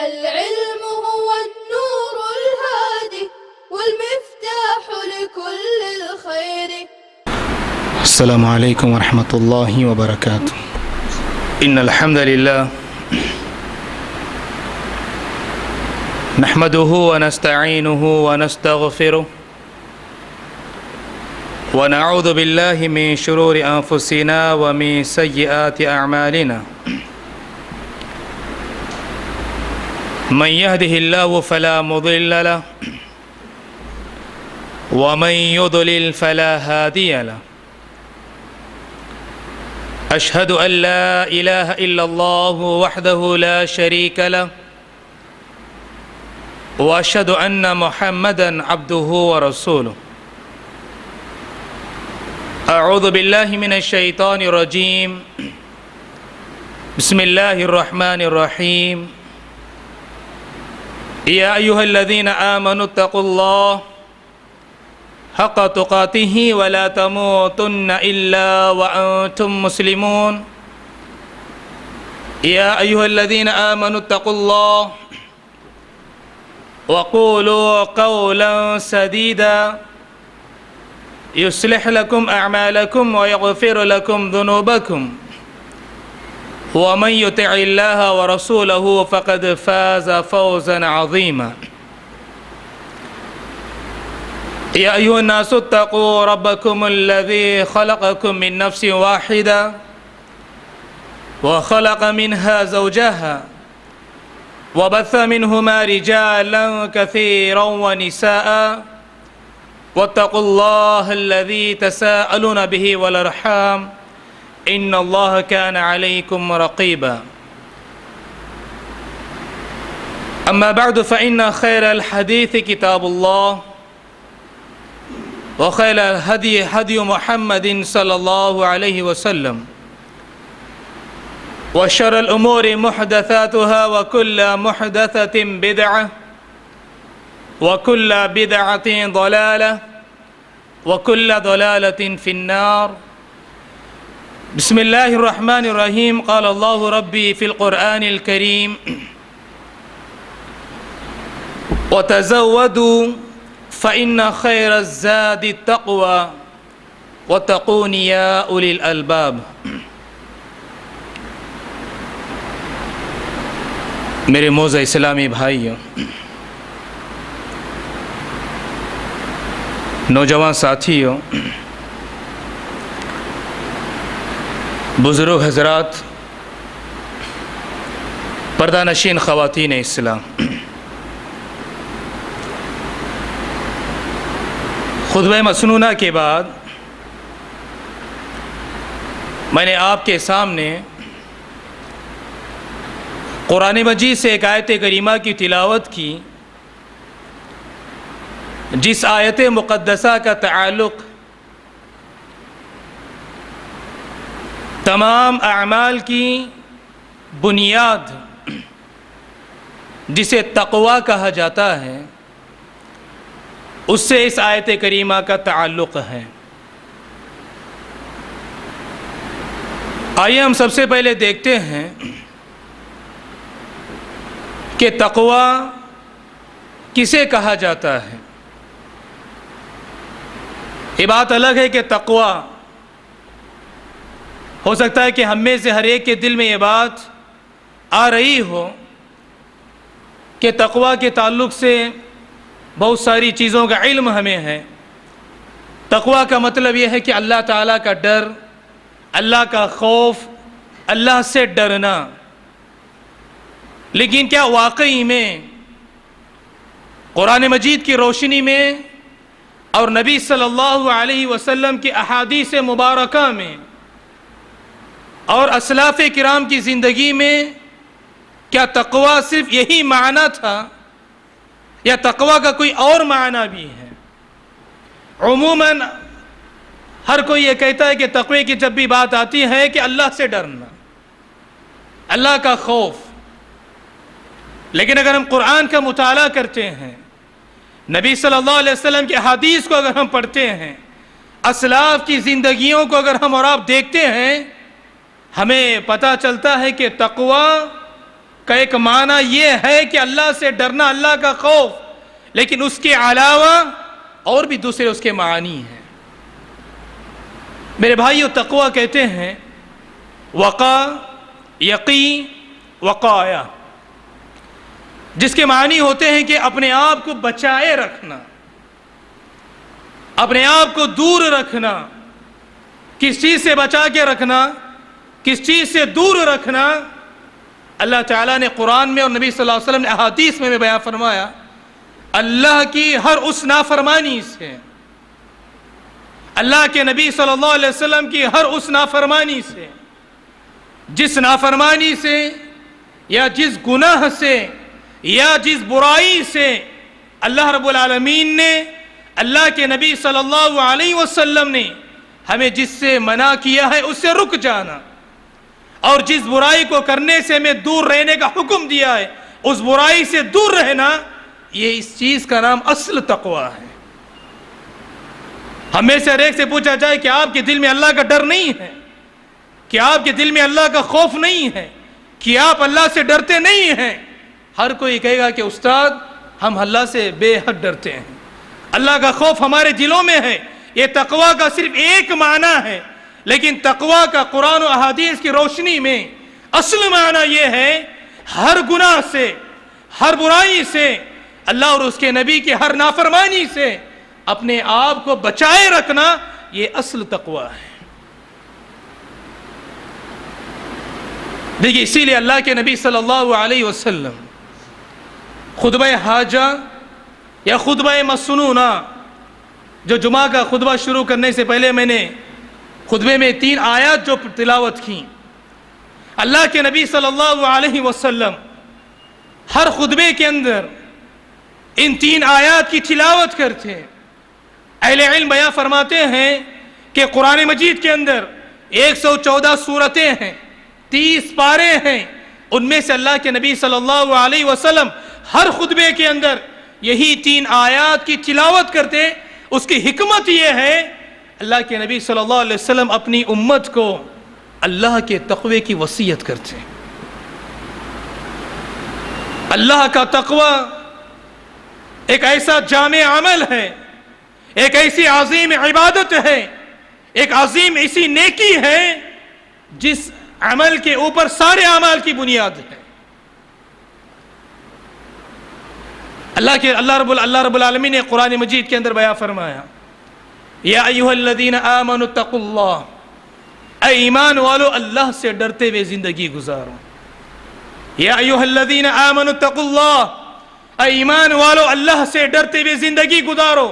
العلم هو النور الهادي والمفتاح لكل الخير. السلام عليكم ورحمة الله وبركاته. إن الحمد لله نحمده ونستعينه ونستغفره ونعوذ بالله من شرور أنفسنا ومن سيئات أعمالنا. من يهده الله فلا مضل له ومن يضلل فلا هادي له. أشهد أن لا إله إلا الله وحده لا شريك له وأشهد أن محمدًا عبده ورسوله. أعوذ بالله من الشيطان الرجيم. بسم الله الرحمن الرحيم. يا أيها الذين آمنوا اتقوا الله حق تقاته ولا تموتن إلا وأنتم مسلمون. يا أيها الذين آمنوا اتقوا الله وقولوا قولا سديدا يصلح لكم أعمالكم ويغفر لكم ذنوبكم ومن يطع الله ورسوله فقد فاز فوزا عظيما. يا أيها الناس اتقوا ربكم الذي خلقكم من نفس واحدة وخلق منها زوجها وبث منهما رجالا كثيرا ونساء واتقوا الله الذي تساءلون به والأرحام إن الله كان عليكم رقيبا. أما بعد فإن خير الحديث كتاب الله وخير الهدي هدي محمد صلى الله عليه وسلم وشر الأمور محدثاتها وكل محدثة بدعة وكل بدعة ضلالة وكل ضلالة في النار. بسم الله الرحمن الرحيم. قال الله ربي في القرآن الكريم وتزودوا فإن خير الزاد التقوى واتقون يا أولي الألباب. میرے موزہ اسلامی بھائیوں، نوجوان ساتھیوں، بزرگ حضرات، پردہ نشین خواتین اسلام، خطبہ مسنونہ کے بعد میں نے آپ کے سامنے قرآن مجید سے ایک آیت کریمہ کی تلاوت کی جس آیت مقدسہ کا تعلق تمام اعمال کی بنیاد جسے تقوی کہا جاتا ہے اس سے اس آیت کریمہ کا تعلق ہے. آئیے ہم سب سے پہلے دیکھتے ہیں کہ تقوی کسے کہا جاتا ہے. یہ بات الگ ہے کہ تقوی ہو سکتا ہے کہ ہم میں سے ہر ایک کے دل میں یہ بات آ رہی ہو کہ تقوی کے تعلق سے بہت ساری چیزوں کا علم ہمیں ہے. تقوی کا مطلب یہ ہے کہ اللہ تعالیٰ کا ڈر، اللہ کا خوف، اللہ سے ڈرنا. لیکن کیا واقعی میں قرآن مجید کی روشنی میں اور نبی صلی اللہ علیہ وسلم کی احادیث مبارکہ میں اور اسلاف کرام کی زندگی میں کیا تقوی صرف یہی معنی تھا یا تقوی کا کوئی اور معنی بھی ہے؟ عموماً ہر کوئی یہ کہتا ہے کہ تقوی کی جب بھی بات آتی ہے کہ اللہ سے ڈرنا، اللہ کا خوف. لیکن اگر ہم قرآن کا مطالعہ کرتے ہیں، نبی صلی اللہ علیہ وسلم کی احادیث کو اگر ہم پڑھتے ہیں، اسلاف کی زندگیوں کو اگر ہم اور آپ دیکھتے ہیں، ہمیں پتہ چلتا ہے کہ تقوی کا ایک معنی یہ ہے کہ اللہ سے ڈرنا، اللہ کا خوف، لیکن اس کے علاوہ اور بھی دوسرے اس کے معنی ہیں۔ میرے بھائیو، تقوی کہتے ہیں وقا، یقی، وقایا، جس کے معنی ہوتے ہیں کہ اپنے آپ کو بچائے رکھنا، اپنے آپ کو دور رکھنا۔ کس چیز سے بچا کے رکھنا؟ کس چیز سے دور رکھنا؟ اللہ تعالیٰ نے قرآن میں اور نبی صلی اللہ علیہ وسلم نے احادیث میں بیان فرمایا، اللہ کی ہر اس نافرمانی سے، اللہ کے نبی صلی اللہ علیہ وسلم کی ہر اس نافرمانی سے، جس نافرمانی سے یا جس گناہ سے یا جس برائی سے اللہ رب العالمین نے، اللہ کے نبی صلی اللہ علیہ وسلم نے ہمیں جس سے منع کیا ہے اس سے رک جانا، اور جس برائی کو کرنے سے ہمیں دور رہنے کا حکم دیا ہے اس برائی سے دور رہنا، یہ اس چیز کا نام اصل تقوی ہے۔ ہمیں سے ہر ایک سے پوچھا جائے کہ آپ کے دل میں اللہ کا ڈر نہیں ہے، کہ آپ کے دل میں اللہ کا خوف نہیں ہے، کہ آپ اللہ سے ڈرتے نہیں ہیں، ہر کوئی کہے گا کہ استاد ہم اللہ سے بے حد ڈرتے ہیں، اللہ کا خوف ہمارے دلوں میں ہے۔ یہ تقوی کا صرف ایک معنی ہے، لیکن تقوی کا قرآن و احادیث کی روشنی میں اصل معنی یہ ہے ہر گناہ سے، ہر برائی سے، اللہ اور اس کے نبی کی ہر نافرمانی سے اپنے آپ کو بچائے رکھنا، یہ اصل تقوی ہے۔ دیکھیے، اسی لیے اللہ کے نبی صلی اللہ علیہ وسلم خطبہ حاجہ یا خطبہ مسنونہ، جو جمعہ کا خطبہ شروع کرنے سے پہلے میں نے خطبے میں 3 آیات جو تلاوت کی، اللہ کے نبی صلی اللہ علیہ وسلم ہر خطبے کے اندر ان 3 آیات کی تلاوت کرتے ہیں۔ اہل علم بیان فرماتے ہیں کہ قرآن مجید کے اندر 114 سورتیں ہیں، 30 پارے ہیں، ان میں سے اللہ کے نبی صلی اللہ علیہ وسلم ہر خطبے کے اندر یہی 3 آیات کی تلاوت کرتے۔ اس کی حکمت یہ ہے، اللہ کے نبی صلی اللہ علیہ وسلم اپنی امت کو اللہ کے تقوی کی وصیت کرتے ہیں۔ اللہ کا تقوی ایک ایسا جامع عمل ہے، ایک ایسی عظیم عبادت ہے، ایک عظیم ایسی نیکی ہے جس عمل کے اوپر سارے اعمال کی بنیاد ہے۔ اللہ رب العالمین نے قرآن مجید کے اندر بیان فرمایا، یا ایھا الذین آمنوا اتقوا اللہ، اے ایمان والو اللہ سے ڈرتے ہوئے زندگی گزارو۔ یا ایھا الذین آمنوا اتقوا اللہ، اے ایمان والو اللہ سے ڈرتے ہوئے زندگی گزارو۔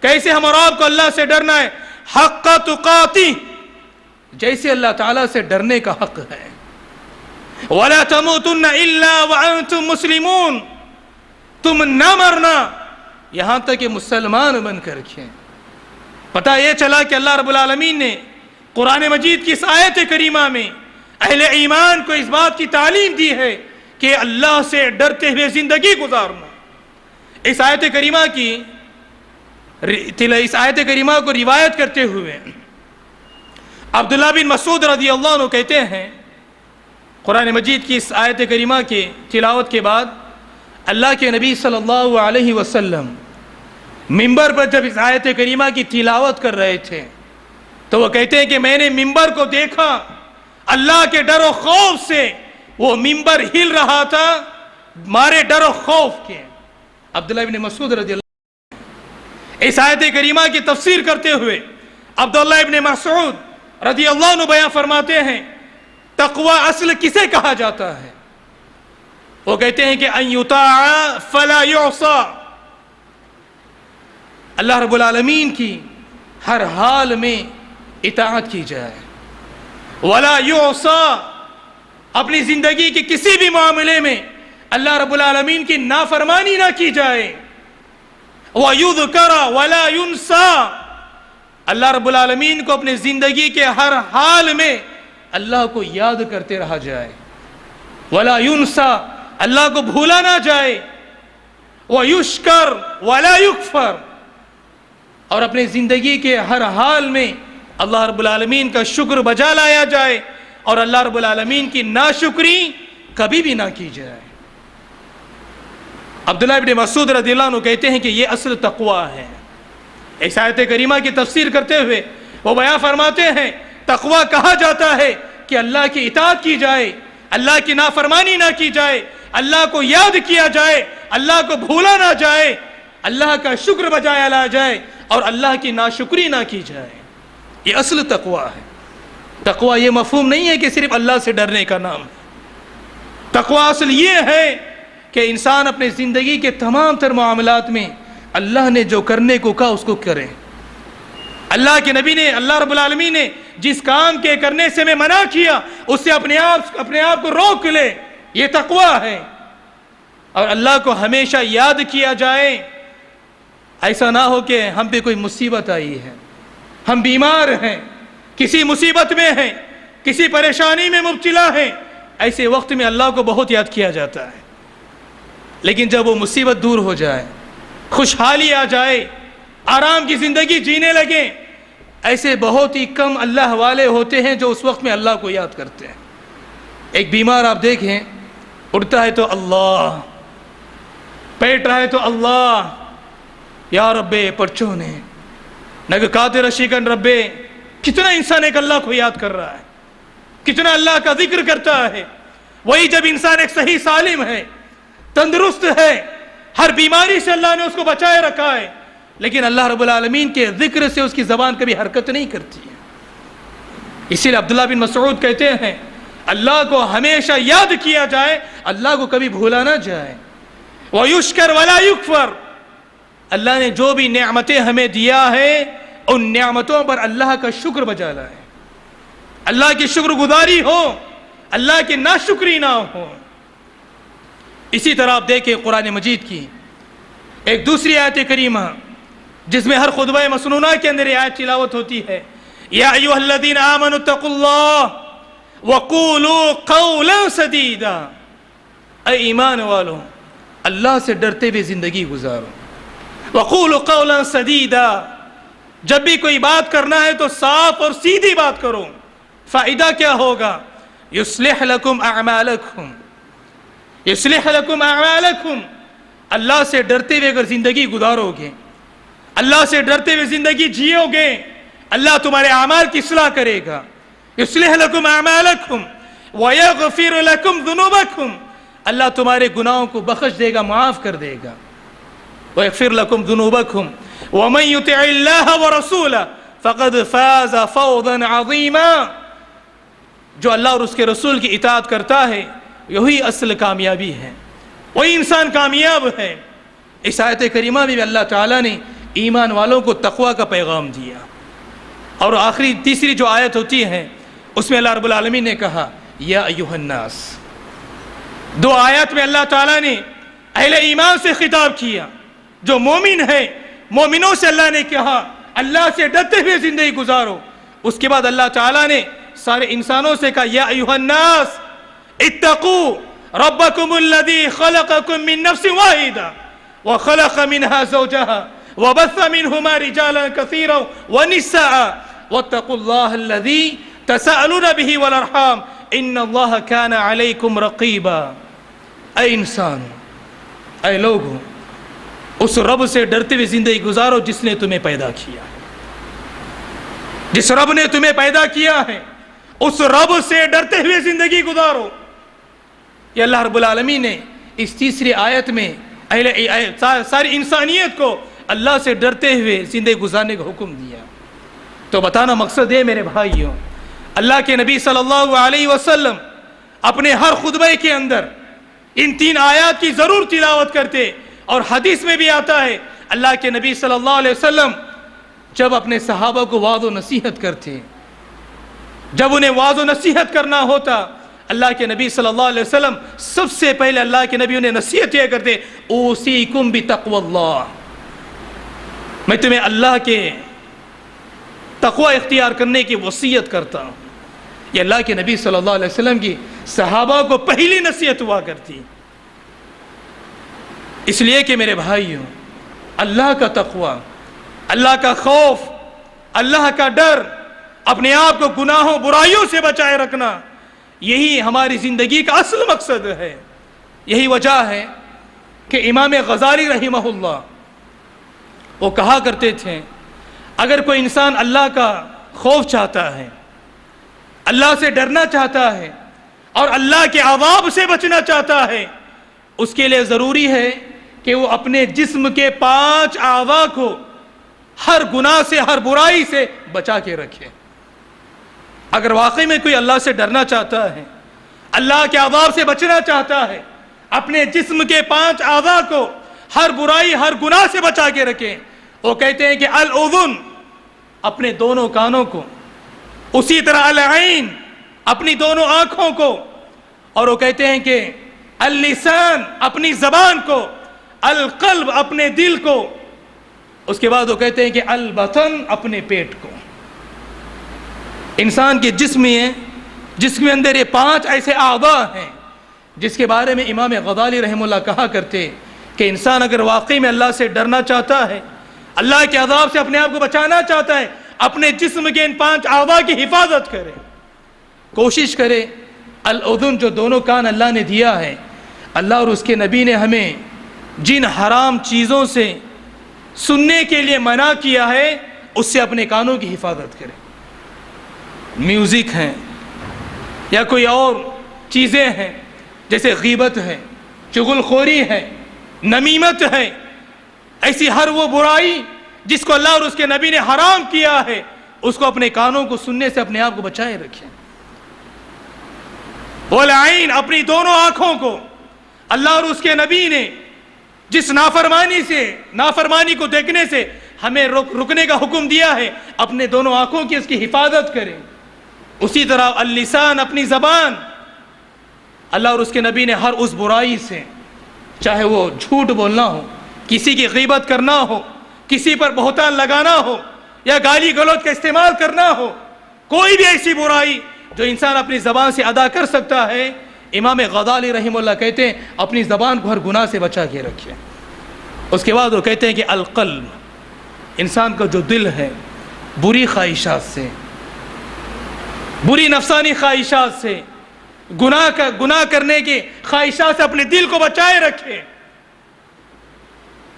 کیسے ہم اور آپ کو اللہ سے ڈرنا ہے؟ حق تقاتی، جیسے اللہ تعالیٰ سے ڈرنے کا حق ہے۔ وَلَا تَمُوتُنَّ إِلَّا وَأَنْتُمْ مُسْلِمُونَ، تم نہ مرنا یہاں تک کہ مسلمان بن کر کے۔ پتہ یہ چلا کہ اللہ رب العالمین نے قرآن مجید کی اس آیت کریمہ میں اہل ایمان کو اس بات کی تعلیم دی ہے کہ اللہ سے ڈرتے ہوئے زندگی گزارنا۔ اس آیت کریمہ کو روایت کرتے ہوئے عبداللہ بن مسعود رضی اللہ عنہ کہتے ہیں، قرآن مجید کی اس آیت کریمہ کی تلاوت کے بعد اللہ کے نبی صلی اللہ علیہ وسلم منبر پر جب اس آیت کریمہ کی تلاوت کر رہے تھے تو وہ کہتے ہیں کہ میں نے منبر کو دیکھا، اللہ کے ڈر و خوف سے وہ منبر ہل رہا تھا، مارے ڈر و خوف کے۔ عبداللہ بن مسعود رضی اللہ عنہ اس آیت کریمہ کی تفسیر کرتے ہوئے عبداللہ بن مسعود رضی اللہ عنہ بیان فرماتے ہیں، تقوی اصل کسے کہا جاتا ہے؟ وہ کہتے ہیں کہ ان یطاع فلا یعصى، اللہ رب العالمین کی ہر حال میں اطاعت کی جائے، ولا یعصى، اپنی زندگی کے کسی بھی معاملے میں اللہ رب العالمین کی نافرمانی نہ کی جائے، وَيُذْكَرَ وَلَا يُنْسَى، اللہ رب العالمین کو اپنی زندگی کے ہر حال میں اللہ کو یاد کرتے رہا جائے، وَلَا يُنْسَى، اللہ کو بھولا نہ جائے، وَيُشْكَرْ وَلَا يُكْفَرْ، اور اپنے زندگی کے ہر حال میں اللہ رب العالمین کا شکر بجا لایا جائے اور اللہ رب العالمین کی ناشکری کبھی بھی نہ کی جائے۔ عبداللہ ابن مسعود رضی اللہ عنہ کہتے ہیں کہ یہ اصل تقوی ہے۔ اس آیت کریمہ کی تفسیر کرتے ہوئے وہ بیان فرماتے ہیں تقوی کہا جاتا ہے کہ اللہ کی اطاعت کی جائے، اللہ کی نافرمانی نہ کی جائے، اللہ کو یاد کیا جائے، اللہ کو بھولا نہ جائے، اللہ کا شکر بجایا لایا جائے اور اللہ کی ناشکری نہ کی جائے۔ یہ اصل تقوی ہے۔ تقوی یہ مفہوم نہیں ہے کہ صرف اللہ سے ڈرنے کا نام ہے۔ تقوی اصل یہ ہے کہ انسان اپنے زندگی کے تمام تر معاملات میں اللہ نے جو کرنے کو کہا اس کو کرے۔ اللہ کے نبی نے، اللہ رب العالمین نے جس کام کے کرنے سے میں منع کیا اس سے اپنے آپ کو روک لے، یہ تقوی ہے۔ اور اللہ کو ہمیشہ یاد کیا جائے، ایسا نہ ہو کہ ہم پہ کوئی مصیبت آئی ہے، ہم بیمار ہیں، کسی مصیبت میں ہیں، کسی پریشانی میں مبتلا ہیں، ایسے وقت میں اللہ کو بہت یاد کیا جاتا ہے، لیکن جب وہ مصیبت دور ہو جائے، خوشحالی آ جائے، آرام کی زندگی جینے لگیں، ایسے بہت ہی کم اللہ والے ہوتے ہیں جو اس وقت میں اللہ کو یاد کرتے ہیں۔ ایک بیمار آپ دیکھیں، اٹھتا ہے تو اللہ، بیٹھ رہا ہے تو اللہ، یا رب پرچونے نگ قادر شیکن رب، کتنا انسان ایک اللہ کو یاد کر رہا ہے، کتنا اللہ کا ذکر کرتا ہے۔ وہی جب انسان ایک صحیح سالم ہے، تندرست ہے، ہر بیماری سے اللہ نے اس کو بچائے رکھا ہے، لیکن اللہ رب العالمین کے ذکر سے اس کی زبان کبھی حرکت نہیں کرتی ہے۔ اسی لیے عبداللہ بن مسعود کہتے ہیں اللہ کو ہمیشہ یاد کیا جائے، اللہ کو کبھی بھولا نہ جائے۔ وَيُشْكَرْ وَلَا يُكْفَرْ، اللہ نے جو بھی نعمتیں ہمیں دیا ہے ان نعمتوں پر اللہ کا شکر بجا لائے، اللہ کی شکر گزاری ہو، اللہ کی ناشکری نہ ہو۔ اسی طرح آپ دیکھیں قرآن مجید کی ایک دوسری آیت کریمہ جس میں ہر خطبہ مسنونہ کے اندر یہ آیت تلاوت ہوتی ہے، یا ایھا الذین آمنوا اتقوا اللہ وقولوا قولا سدیدا، اے ایمان والو اللہ سے ڈرتے ہوئے زندگی گزارو۔ وقولوا قولا سدیدا، جب بھی کوئی بات کرنا ہے تو صاف اور سیدھی بات کرو۔ فائدہ کیا ہوگا؟ یصلح لکم اعمالکم، یصلح لکم اعمالکم، اللہ سے ڈرتے ہوئے اگر زندگی گزارو گے، اللہ سے ڈرتے ہوئے زندگی جیو گے، اللہ تمہارے اعمال کی اصلاح کرے گا۔ یصلح لکم اعمالکم ویغفر لکم ذنوبکم، اللہ تمہارے گناہوں کو بخش دے گا، معاف کر دے گا۔ ویغفر لکم ذنوبکم ومن یطع اللہ ورسولہ فقد فاز فوزا عظیما، جو اللہ اور اس کے رسول کی اطاعت کرتا ہے یہی اصل کامیابی ہے، وہی انسان کامیاب ہے۔ اس آیت کریمہ میں بھی اللہ تعالیٰ نے ایمان والوں کو تقوی کا پیغام دیا، اور آخری تیسری جو آیت ہوتی ہے اس میں اللہ رب العالمین نے کہا یا ایھا الناس۔ دو آیات میں اللہ تعالیٰ نے اہل ایمان سے خطاب کیا، جو مومن ہے، مومنوں سے اللہ نے کہا اللہ سے ڈرتے ہوئے زندگی گزارو۔ اس کے بعد اللہ تعالیٰ نے سارے انسانوں سے کہا یا ایھا الناس اتقوا ربکم الذی خلقکم من نفس واحدہ وخلق منها زوجها وبث منهما رجالا كثيرا ونساء واتقوا الله الذي تساءلون به والارحام ان الله كان عليكم رقيبا۔ اے انسان، اے لوگوں، اس رب سے ڈرتے ہوئے زندگی گزارو جس نے تمہیں پیدا کیا، جس رب نے تمہیں پیدا کیا ہے، اس رب سے ڈرتے ہوئے زندگی گزارو۔ یہ اللہ رب العالمین نے اس تیسری آیت میں ساری انسانیت کو اللہ سے ڈرتے ہوئے زندگی گزارنے کا حکم دیا۔ تو بتانا مقصد ہے میرے بھائیوں، اللہ کے نبی صلی اللہ علیہ وسلم اپنے ہر خطبے کے اندر ان تین آیات کی ضرور تلاوت کرتے، اور حدیث میں بھی آتا ہے اللہ کے نبی صلی اللہ علیہ وسلم جب اپنے صحابہ کو وعظ و نصیحت کرتے، جب انہیں وعظ و نصیحت کرنا ہوتا، اللہ کے نبی صلی اللہ علیہ وسلم سب سے پہلے اللہ کے نبی انہیں نصیحت یہ کرتے اوصیکم بتقوی اللہ، میں تمہیں اللہ کے تقوی اختیار کرنے کی وصیت کرتا ہوں۔ یہ اللہ کے نبی صلی اللہ علیہ وسلم کی صحابہ کو پہلی نصیحت ہوا کرتی، اس لیے کہ میرے بھائیوں اللہ کا تقوی، اللہ کا خوف، اللہ کا ڈر، اپنے آپ کو گناہوں برائیوں سے بچائے رکھنا، یہی ہماری زندگی کا اصل مقصد ہے. یہی وجہ ہے کہ امام غزالی رحمہ اللہ وہ کہا کرتے تھے اگر کوئی انسان اللہ کا خوف چاہتا ہے, اللہ سے ڈرنا چاہتا ہے اور اللہ کے عذاب سے بچنا چاہتا ہے, اس کے لیے ضروری ہے کہ وہ اپنے جسم کے 5 اعضاء کو ہر گناہ سے, ہر برائی سے بچا کے رکھے. اگر واقعی میں کوئی اللہ سے ڈرنا چاہتا ہے, اللہ کے عذاب سے بچنا چاہتا ہے, اپنے جسم کے 5 اعضاء کو ہر برائی, ہر گناہ سے بچا کے رکھے. وہ کہتے ہیں کہ الاذن, اپنے دونوں کانوں کو, اسی طرح العین, اپنی دونوں آنکھوں کو, اور وہ کہتے ہیں کہ اللسان, اپنی زبان کو, القلب, اپنے دل کو, اس کے بعد وہ کہتے ہیں کہ البطن, اپنے پیٹ کو. انسان کے جسم میں, جس کے اندر یہ 5 ایسے اعضاء ہیں جس کے بارے میں امام غزالی رحمہ اللہ کہا کرتے کہ انسان اگر واقعی میں اللہ سے ڈرنا چاہتا ہے, اللہ کے عذاب سے اپنے آپ کو بچانا چاہتا ہے, اپنے جسم کے ان 5 اعضاء کی حفاظت کرے, کوشش کرے. الاذن, جو دونوں کان اللہ نے دیا ہے, اللہ اور اس کے نبی نے ہمیں جن حرام چیزوں سے سننے کے لیے منع کیا ہے اس سے اپنے کانوں کی حفاظت کرے. میوزک ہیں یا کوئی اور چیزیں ہیں جیسے غیبت ہے, چغل خوری ہے, نمیمت ہے, ایسی ہر وہ برائی جس کو اللہ اور اس کے نبی نے حرام کیا ہے, اس کو اپنے کانوں کو سننے سے اپنے آپ کو بچائے رکھیں. والعین, اپنی دونوں آنکھوں کو اللہ اور اس کے نبی نے جس نافرمانی کو دیکھنے سے ہمیں رکنے کا حکم دیا ہے, اپنے دونوں آنکھوں کی اس کی حفاظت کریں. اسی طرح اللسان, اپنی زبان, اللہ اور اس کے نبی نے ہر اس برائی سے, چاہے وہ جھوٹ بولنا ہو, کسی کی غیبت کرنا ہو, کسی پر بہتان لگانا ہو, یا گالی گلوچ کا استعمال کرنا ہو, کوئی بھی ایسی برائی جو انسان اپنی زبان سے ادا کر سکتا ہے, امام غزالی رحمہ اللہ کہتے ہیں اپنی زبان کو ہر گناہ سے بچا کے رکھیں. اس کے بعد وہ کہتے ہیں کہ القلب, انسان کا جو دل ہے بری خواہشات سے, بری نفسانی خواہشات سے, گناہ کرنے کی خواہشات سے اپنے دل کو بچائے رکھے.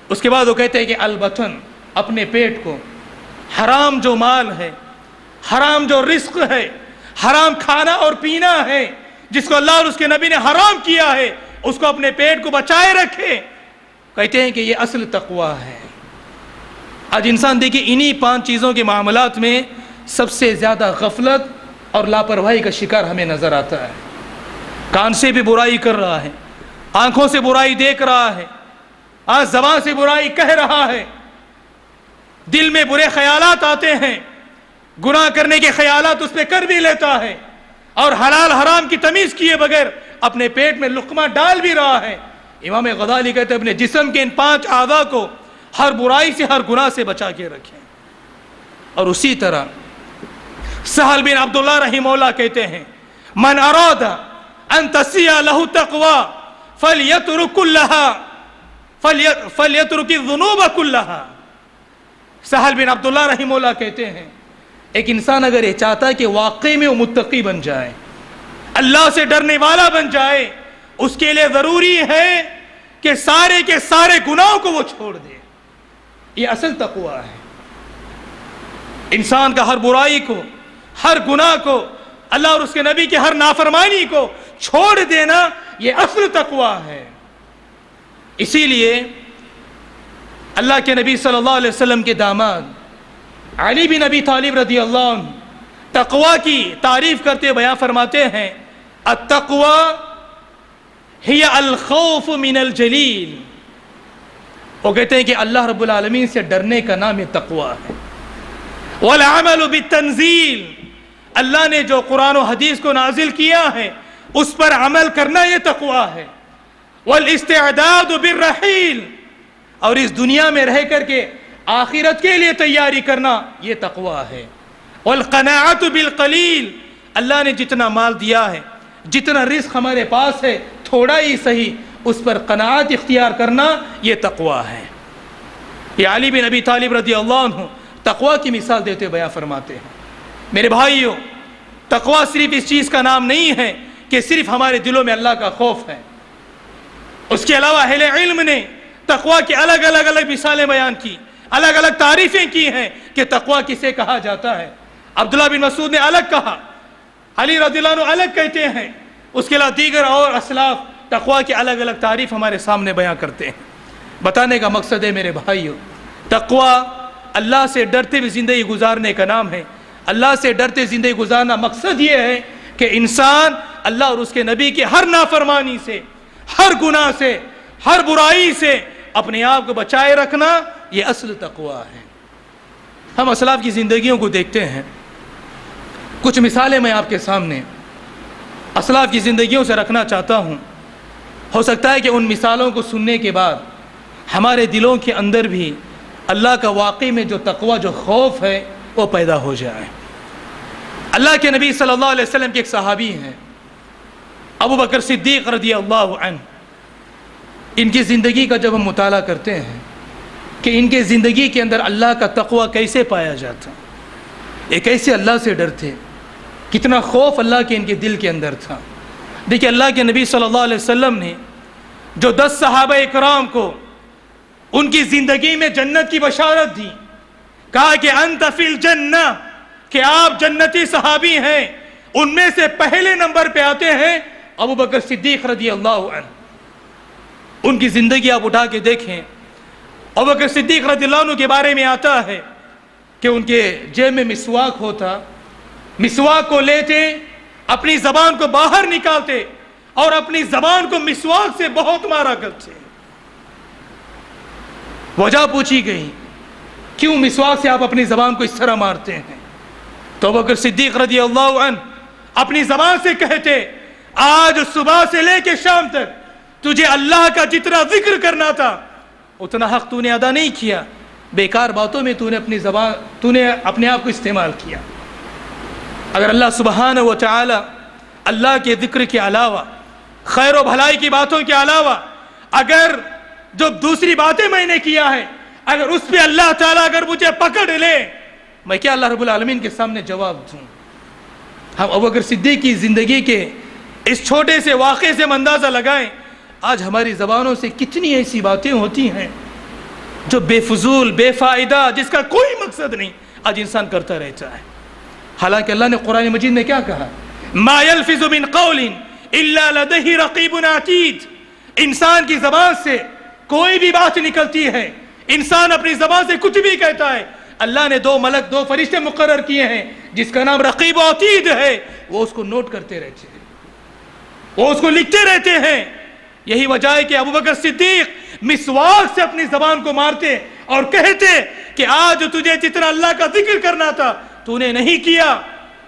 اس کے بعد وہ کہتے ہیں کہ البطن, اپنے پیٹ کو, حرام جو مال ہے, حرام جو رزق ہے, حرام کھانا اور پینا ہے جس کو اللہ اور اس کے نبی نے حرام کیا ہے, اس کو اپنے پیٹ کو بچائے رکھے. کہتے ہیں کہ یہ اصل تقویٰ ہے. آج انسان دیکھیں انہی 5 چیزوں کے معاملات میں سب سے زیادہ غفلت اور لاپرواہی کا شکار ہمیں نظر آتا ہے. کان سے بھی برائی کر رہا ہے, آنکھوں سے برائی دیکھ رہا ہے, آج زبان سے برائی کہہ رہا ہے, دل میں برے خیالات آتے ہیں, گناہ کرنے کے خیالات اس پہ کر بھی لیتا ہے, اور حلال حرام کی تمیز کیے بغیر اپنے پیٹ میں لقمہ ڈال بھی رہا ہے. امام غزالی کہتے ہیں اپنے جسم کے ان 5 اعضاء کو ہر برائی سے, ہر گناہ سے بچا کے رکھیں. اور اسی طرح سہل بن عبداللہ رحمہ اللہ کہتے ہیں من اراد ان تسیع له تقوی فلیترک الذنوب کلها. سہل بن عبداللہ رحمہ اللہ کہتے ہیں ایک انسان اگر یہ چاہتا ہے کہ واقعی میں وہ متقی بن جائے, اللہ سے ڈرنے والا بن جائے, اس کے لیے ضروری ہے کہ سارے کے سارے گناہوں کو وہ چھوڑ دے. یہ اصل تقوی ہے. انسان کا ہر برائی کو, ہر گناہ کو, اللہ اور اس کے نبی کی ہر نافرمانی کو چھوڑ دینا, یہ اصل تقوی ہے. اسی لیے اللہ کے نبی صلی اللہ علیہ وسلم کے داماد علی بن ابی طالب رضی اللہ عنہ تقوی کی تعریف کرتے بیان فرماتے ہیں التقوی ہی الخوف من الجلیل. وہ کہتے ہیں کہ اللہ رب العالمین سے ڈرنے کا نام تقوی ہے. والعمل بالتنزیل, اللہ نے جو قرآن و حدیث کو نازل کیا ہے اس پر عمل کرنا یہ تقوی ہے. والاستعداد بالرحیل, اور اس دنیا میں رہ کر کے آخرت کے لیے تیاری کرنا یہ تقوی ہے. والقناعت بالقلیل, اللہ نے جتنا مال دیا ہے, جتنا رزق ہمارے پاس ہے, تھوڑا ہی صحیح, اس پر قناعت اختیار کرنا یہ تقوی ہے. یہ علی بن ابی طالب رضی اللہ عنہ تقوی کی مثال دیتے بیان فرماتے ہیں میرے بھائیوں, تقوی صرف اس چیز کا نام نہیں ہے کہ صرف ہمارے دلوں میں اللہ کا خوف ہے۔ اس کے علاوہ اہل علم نے تقوی کی الگ الگ مثالیں بیان کی، الگ الگ تعریفیں کی ہیں کہ تقوی کسے کہا جاتا ہے۔ عبداللہ بن مسعود نے الگ کہا، علی رضی اللہ عنہ الگ کہتے ہیں، اس کے علاوہ دیگر اور اسلاف تقوی کی الگ الگ تعریف ہمارے سامنے بیان کرتے ہیں۔ بتانے کا مقصد ہے میرے بھائیو، تقوی اللہ سے ڈرتے ہوئے زندگی گزارنے کا نام ہے۔ اللہ سے ڈرتے زندگی گزارنا مقصد یہ ہے کہ انسان اللہ اور اس کے نبی کی ہر نافرمانی سے، ہر گناہ سے، ہر برائی سے اپنے آپ کو بچائے رکھنا، یہ اصل تقوی ہے۔ ہم اسلاف کی زندگیوں کو دیکھتے ہیں، کچھ مثالیں میں آپ کے سامنے اسلاف کی زندگیوں سے رکھنا چاہتا ہوں۔ ہو سکتا ہے کہ ان مثالوں کو سننے کے بعد ہمارے دلوں کے اندر بھی اللہ کا واقعی میں جو تقوی، جو خوف ہے، وہ پیدا ہو جائے۔ اللہ کے نبی صلی اللہ علیہ وسلم کے ایک صحابی ہیں، ابو بکر صدیق رضی اللہ عنہ۔ ان کی زندگی کا جب ہم مطالعہ کرتے ہیں کہ ان کے زندگی کے اندر اللہ کا تقوی کیسے پایا جاتا، یہ کیسے اللہ سے ڈرتے، کتنا خوف اللہ کے ان کے دل کے اندر تھا۔ دیکھیں اللہ کے نبی صلی اللہ علیہ وسلم نے جو 10 صحابہ اکرام کو ان کی زندگی میں جنت کی بشارت دی، کہا کہ انت فی الجنہ، کہ آپ جنتی صحابی ہیں، ان میں سے پہلے نمبر پہ آتے ہیں ابو بکر صدیق رضی اللہ عنہ۔ ان کی زندگی آپ اٹھا کے دیکھیں، ابو بکر صدیق رضی اللہ عنہ کے بارے میں آتا ہے کہ ان کے جیب میں مسواک ہوتا، مسواک کو لیتے، اپنی زبان کو باہر نکالتے اور اپنی زبان کو مسواک سے بہت مارا کرتے۔ وجہ پوچھی گئی، کیوں مسواک سے آپ اپنی زبان کو اس طرح مارتے ہیں؟ تو ابو بکر صدیق رضی اللہ عنہ اپنی زبان سے کہتے، آج صبح سے لے کے شام تک تجھے اللہ کا جتنا ذکر کرنا تھا اتنا حق تو نے ادا نہیں کیا، بیکار باتوں میں تو نے اپنے آپ کو استعمال کیا۔ اگر اللہ سبحانہ و تعالی اللہ کے ذکر کے علاوہ، خیر و بھلائی کی باتوں کے علاوہ، اگر جو دوسری باتیں میں نے کیا ہے، اگر اس پہ اللہ تعالیٰ اگر مجھے پکڑ لے، میں کیا اللہ رب العالمین کے سامنے جواب دوں؟ ہم ابو بکر صدیق کی زندگی کے اس چھوٹے سے واقعے سے اندازہ لگائیں، آج ہماری زبانوں سے کتنی ایسی باتیں ہوتی ہیں جو بے فضول، بے فائدہ، جس کا کوئی مقصد نہیں، آج انسان کرتا رہتا ہے۔ حالانکہ اللہ نے قرآن مجید میں کیا کہا؟ ما یلفظ من قول الا لدیہ رقیب عتید۔ انسان کی زبان سے کوئی بھی بات نکلتی ہے، انسان اپنی زبان سے کچھ بھی کہتا ہے، اللہ نے 2 ملک، 2 فرشتے مقرر کیے ہیں جس کا نام رقیب و عتید ہے، وہ اس کو نوٹ کرتے رہتے ہیں، وہ اس کو لکھتے رہتے ہیں۔ یہی وجہ ہے کہ ابو بکر صدیق مسواک سے اپنی زبان کو مارتے اور کہتے کہ آج تجھے جتنا اللہ کا ذکر کرنا تھا تو نے نہیں کیا،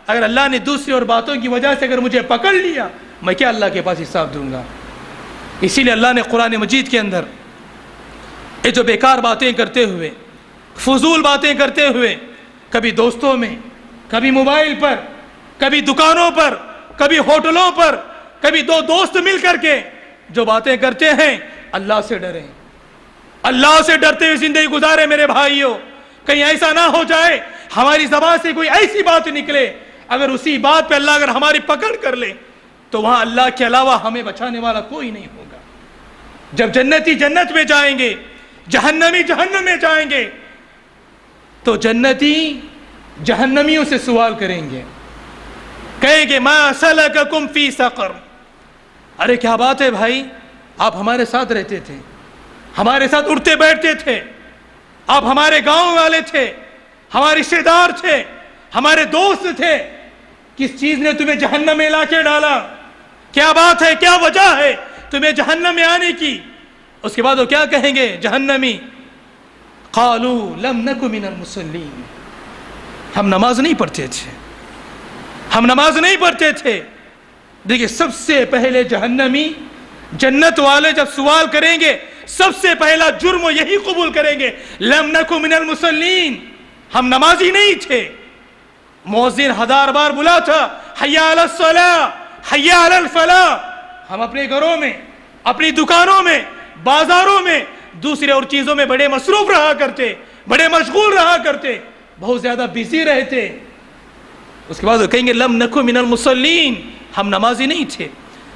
اگر اللہ نے دوسری اور باتوں کی وجہ سے اگر مجھے پکڑ لیا، میں کیا اللہ کے پاس حساب دوں گا؟ اسی لیے اللہ نے قرآن مجید کے اندر یہ جو بیکار باتیں کرتے ہوئے، فضول باتیں کرتے ہوئے، کبھی دوستوں میں، کبھی موبائل پر، کبھی دکانوں پر، کبھی ہوٹلوں پر، کبھی 2 دوست مل کر کے جو باتیں کرتے ہیں، اللہ سے ڈریں، اللہ سے ڈرتے ہوئے زندگی گزارے میرے بھائیوں۔ کہیں ایسا نہ ہو جائے ہماری زبان سے کوئی ایسی بات نکلے، اگر اسی بات پہ اللہ اگر ہماری پکڑ کر لے تو وہاں اللہ کے علاوہ ہمیں بچانے والا کوئی نہیں ہوگا۔ جب جنتی جنت میں جائیں گے، جہنمی جہنم میں جائیں گے، تو جنتی جہنمیوں سے سوال کریں گے، کہیں گے ما سلککم فی سقر۔ ارے کیا بات ہے بھائی، آپ ہمارے ساتھ رہتے تھے، ہمارے ساتھ اٹھتے بیٹھتے تھے، آپ ہمارے گاؤں والے تھے، ہمارے رشتے دار تھے، ہمارے دوست تھے، کس چیز نے تمہیں جہنم میں لا کے ڈالا؟ کیا بات ہے، کیا وجہ ہے تمہیں جہنم میں آنے کی؟ اس کے بعد وہ کیا کہیں گے جہنمی؟ قالوا لم نک من المصلین، ہم نماز نہیں پڑھتے تھے، ہم نماز نہیں پڑھتے تھے۔ دیکھیں سب سے پہلے جہنمی، جنت والے جب سوال کریں گے، سب سے پہلا جرم وہ یہی قبول کریں گے، لم نک من المصلین، ہم نمازی نہیں تھے۔ مؤذن 1000 بار بلا تھا، حی علی الصلاۃ، حی علی الفلاح، ہم اپنے گھروں میں، اپنی دکانوں میں، بازاروں میں، دوسرے اور چیزوں میں بڑے مصروف رہا کرتے، بڑے مشغول رہا کرتے، بہت زیادہ بزی رہتے۔ اس کے بعد وہ کہیں گے لم نکو من المصلین، ہم نمازی نہیں تھے.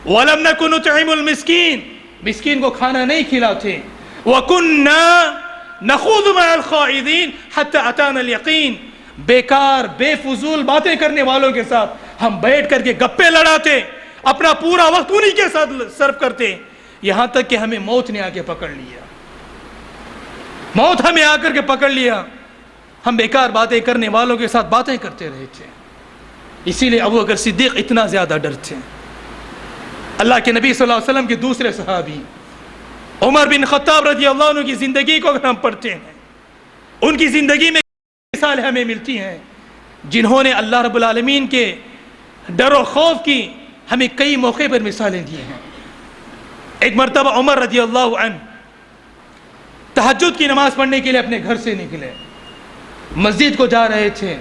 وَلَمْ نَكُنْ نُطْعِمُ الْمِسْكِينَ, مسکین کو کھانا نہیں کھلاتے. وَكُنَّا نَخُوضُ مَعَ الْخَائِضِينَ حَتَّى أَتَانَا الْيَقِينَ, بیکار بے فضول باتیں کرنے والوں کے ساتھ ہم بیٹھ کر کے گپے لڑاتے, اپنا پورا وقت انہی کے ساتھ صرف کرتے, یہاں تک کہ ہمیں موت نے آ کے پکڑ لیا. موت ہمیں آ کر کے پکڑ لیا, ہم بیکار باتیں کرنے والوں کے ساتھ باتیں کرتے رہے تھے. اسی لیے ابو بکر صدیق اتنا زیادہ ڈرتے. اللہ کے نبی صلی اللہ علیہ وسلم کے دوسرے صحابی عمر بن خطاب رضی اللہ عنہ کی زندگی کو اگر ہم پڑھتے ہیں, ان کی زندگی میں مثالیں ہمیں ملتی ہیں جنہوں نے اللہ رب العالمین کے ڈر و خوف کی ہمیں کئی موقع پر مثالیں دی ہیں. ایک مرتبہ عمر رضی اللہ عنہ تہجد کی نماز پڑھنے کے لیے اپنے گھر سے نکلے, مسجد کو جا رہے تھے.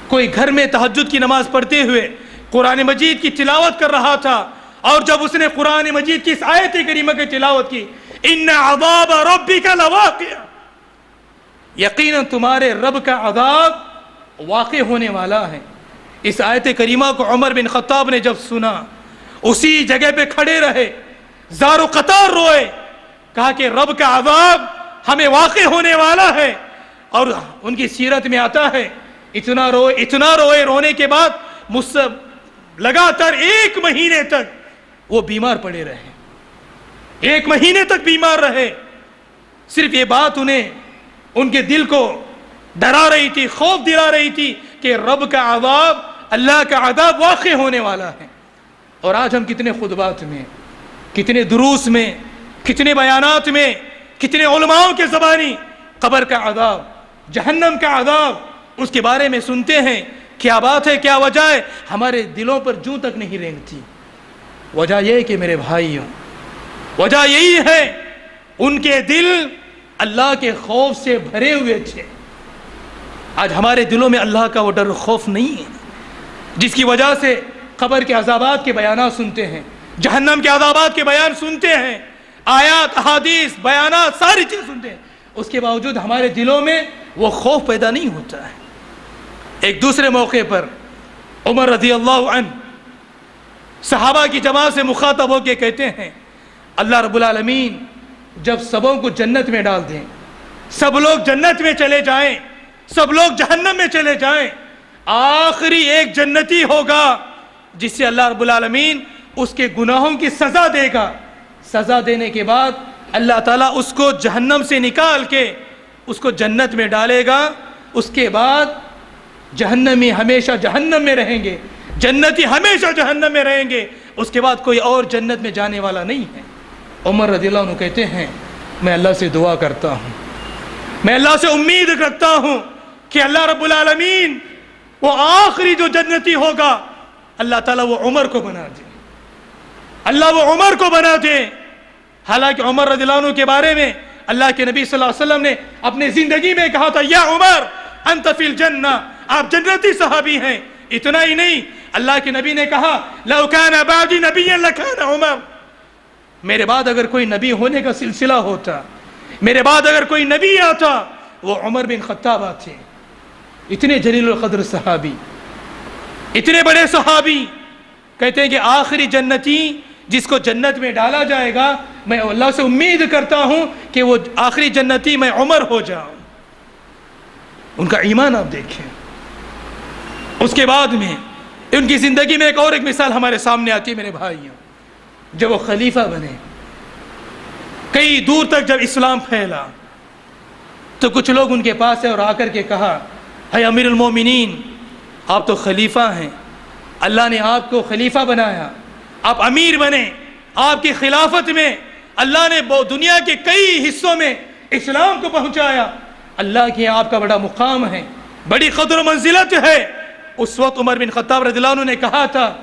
کوئی گھر میں تہجد کی نماز پڑھتے ہوئے قرآن مجید کی تلاوت کر رہا تھا, اور جب اس نے قرآن مجید کی اس آیت کریمہ کی تلاوت کی, ان عذاب ربک لواقع, یقیناً تمہارے رب کا عذاب واقع ہونے والا ہے. اس آیت کریمہ کو عمر بن خطاب نے جب سنا, اسی جگہ پہ کھڑے رہے, زار و قطار روئے, کہا کہ رب کا عذاب ہمیں واقع ہونے والا ہے. اور ان کی سیرت میں آتا ہے اتنا روئے, رونے کے بعد لگاتار 1 مہینے تک وہ بیمار پڑے رہے. 1 مہینے تک بیمار رہے. صرف یہ بات انہیں ان کے دل کو ڈرا رہی تھی, خوف دلا رہی تھی کہ رب کا عذاب, اللہ کا عذاب واقع ہونے والا ہے. اور آج ہم کتنے خطبات میں, کتنے دروس میں, کتنے بیانات میں, کتنے علماؤں کے زبانی قبر کا عذاب, جہنم کا عذاب, اس کے بارے میں سنتے ہیں. کیا بات ہے, کیا وجہ ہے, ہمارے دلوں پر جوں تک نہیں رینگتی. وجہ یہ کہ میرے بھائیوں, وجہ یہی ہے ان کے دل اللہ کے خوف سے بھرے ہوئے تھے. آج ہمارے دلوں میں اللہ کا وہ ڈر خوف نہیں ہے, جس کی وجہ سے قبر کے عذابات کے بیانات سنتے ہیں, جہنم کے عذابات کے بیان سنتے ہیں, آیات, احادیث, بیانات, ساری چیز سنتے ہیں, اس کے باوجود ہمارے دلوں میں وہ خوف پیدا نہیں ہوتا ہے. ایک دوسرے موقع پر عمر رضی اللہ عنہ صحابہ کی جماعت سے مخاطب ہو کے کہتے ہیں, اللہ رب العالمین جب سبوں کو جنت میں ڈال دیں, سب لوگ جنت میں چلے جائیں, سب لوگ جہنم میں چلے جائیں, آخری ایک جنتی ہوگا جس سے اللہ رب العالمین اس کے گناہوں کی سزا دے گا. سزا دینے کے بعد اللہ تعالیٰ اس کو جہنم سے نکال کے اس کو جنت میں ڈالے گا. اس کے بعد جہنمی ہمیشہ جہنم میں رہیں گے, جنتی ہمیشہ جہنم میں رہیں گے, اس کے بعد کوئی اور جنت میں جانے والا نہیں ہے. عمر رضی اللہ عنہ کہتے ہیں, میں اللہ سے دعا کرتا ہوں, میں اللہ سے امید رکھتا ہوں کہ اللہ رب العالمین وہ آخری جو جنتی ہوگا اللہ تعالیٰ وہ عمر کو بنا دے, اللہ وہ عمر کو بنا دے. حالانکہ عمر رضی اللہ عنہ کے بارے میں اللہ کے نبی صلی اللہ علیہ وسلم نے اپنی زندگی میں کہا تھا, یا عمر انت فی الجنہ, آپ جنتی صحابی ہیں. اتنا ہی نہیں, اللہ کے نبی نے کہا لو کان بعدی نبی لکان عمر, میرے بعد اگر کوئی نبی ہونے کا سلسلہ ہوتا, میرے بعد اگر کوئی نبی آتا, وہ عمر بن خطاب آتے. اتنے جلیل القدر صحابی, اتنے بڑے صحابی, کہتے ہیں کہ آخری جنتی جس کو جنت میں ڈالا جائے گا, میں اللہ سے امید کرتا ہوں کہ وہ آخری جنتی میں عمر ہو جاؤں. ان کا ایمان آپ دیکھیں. اس کے بعد میں ان کی زندگی میں ایک مثال ہمارے سامنے آتی ہے میرے بھائیوں. جب وہ خلیفہ بنے, کئی دور تک جب اسلام پھیلا, تو کچھ لوگ ان کے پاس ہے اور آ کر کے کہا, اے امیر المومنین, آپ تو خلیفہ ہیں, اللہ نے آپ کو خلیفہ بنایا, آپ امیر بنے, آپ کی خلافت میں اللہ نے دنیا کے کئی حصوں میں اسلام کو پہنچایا, اللہ کے آپ کا بڑا مقام ہے, بڑی قدر و منزلت ہے. اس وقت عمر بن خطاب رضی اللہ عنہ نے کہا تھا,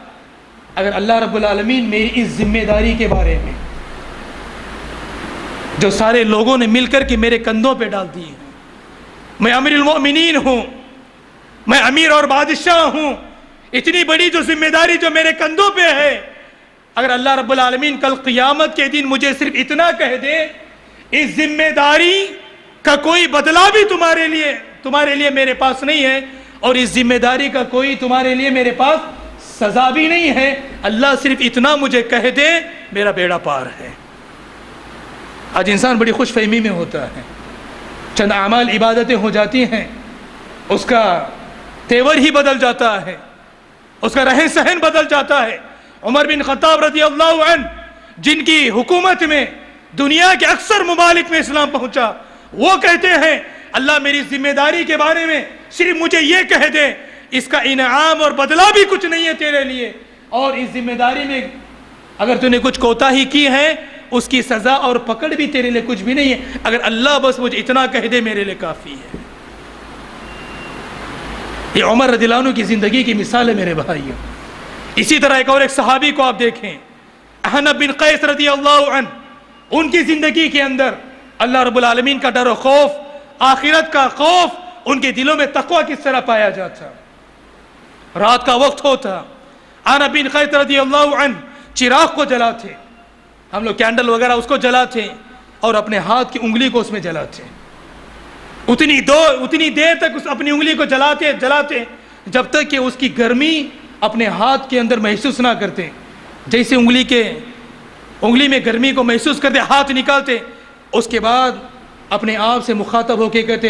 اگر اللہ رب العالمین میری اس ذمہ داری کے بارے میں جو سارے لوگوں نے مل کر کے میرے کندھوں پہ ڈال دی ہے, میں امیر المؤمنین ہوں, میں امیر اور بادشاہ ہوں, اتنی بڑی جو ذمہ داری جو میرے کندھوں پہ ہے, اگر اللہ رب العالمین کل قیامت کے دن مجھے صرف اتنا کہہ دے, اس ذمہ داری کا کوئی بدلہ بھی تمہارے لیے میرے پاس نہیں ہے, اور اس ذمہ داری کا کوئی تمہارے لیے میرے پاس سزا بھی نہیں ہے، اللہ صرف اتنا مجھے کہہ دے میرا بیڑا پار ہے۔ آج انسان بڑی خوش فہمی میں ہوتا ہے، چند اعمال عبادتیں ہو جاتی ہیں، اس کا تیور ہی بدل جاتا ہے، اس کا رہن سہن بدل جاتا ہے۔ عمر بن خطاب رضی اللہ عنہ، جن کی حکومت میں دنیا کے اکثر ممالک میں اسلام پہنچا، وہ کہتے ہیں اللہ میری ذمہ داری کے بارے میں صرف مجھے یہ کہہ دے، اس کا انعام اور بدلہ بھی کچھ نہیں ہے تیرے لیے، اور اس ذمہ داری میں اگر تو نے کچھ کوتاہی کی ہے اس کی سزا اور پکڑ بھی تیرے لیے کچھ بھی نہیں ہے، اگر اللہ بس مجھے اتنا کہہ دے میرے لیے کافی ہے۔ یہ عمر رضی اللہ عنہ کی زندگی کی مثال ہے میرے بھائیوں۔ اسی طرح ایک صحابی کو آپ دیکھیں، احنف بن قیس رضی اللہ عنہ، ان کی زندگی کے اندر اللہ رب العالمین کا ڈر و خوف، آخرت کا خوف، ان کے دلوں میں تقوی کس طرح پایا جاتا۔ رات کا وقت ہوتا، احنف بن قیس رضی اللہ عنہ چراغ کو جلاتے، ہم لوگ کینڈل وغیرہ اس کو جلاتے اور اپنے ہاتھ کی انگلی کو اس میں جلاتے، اتنی دیر تک اس اپنی انگلی کو جلاتے جب تک کہ اس کی گرمی اپنے ہاتھ کے اندر محسوس نہ کرتے۔ جیسے انگلی میں گرمی کو محسوس کرتے، ہاتھ نکالتے، اس کے بعد اپنے آپ سے مخاطب ہو کے کہتے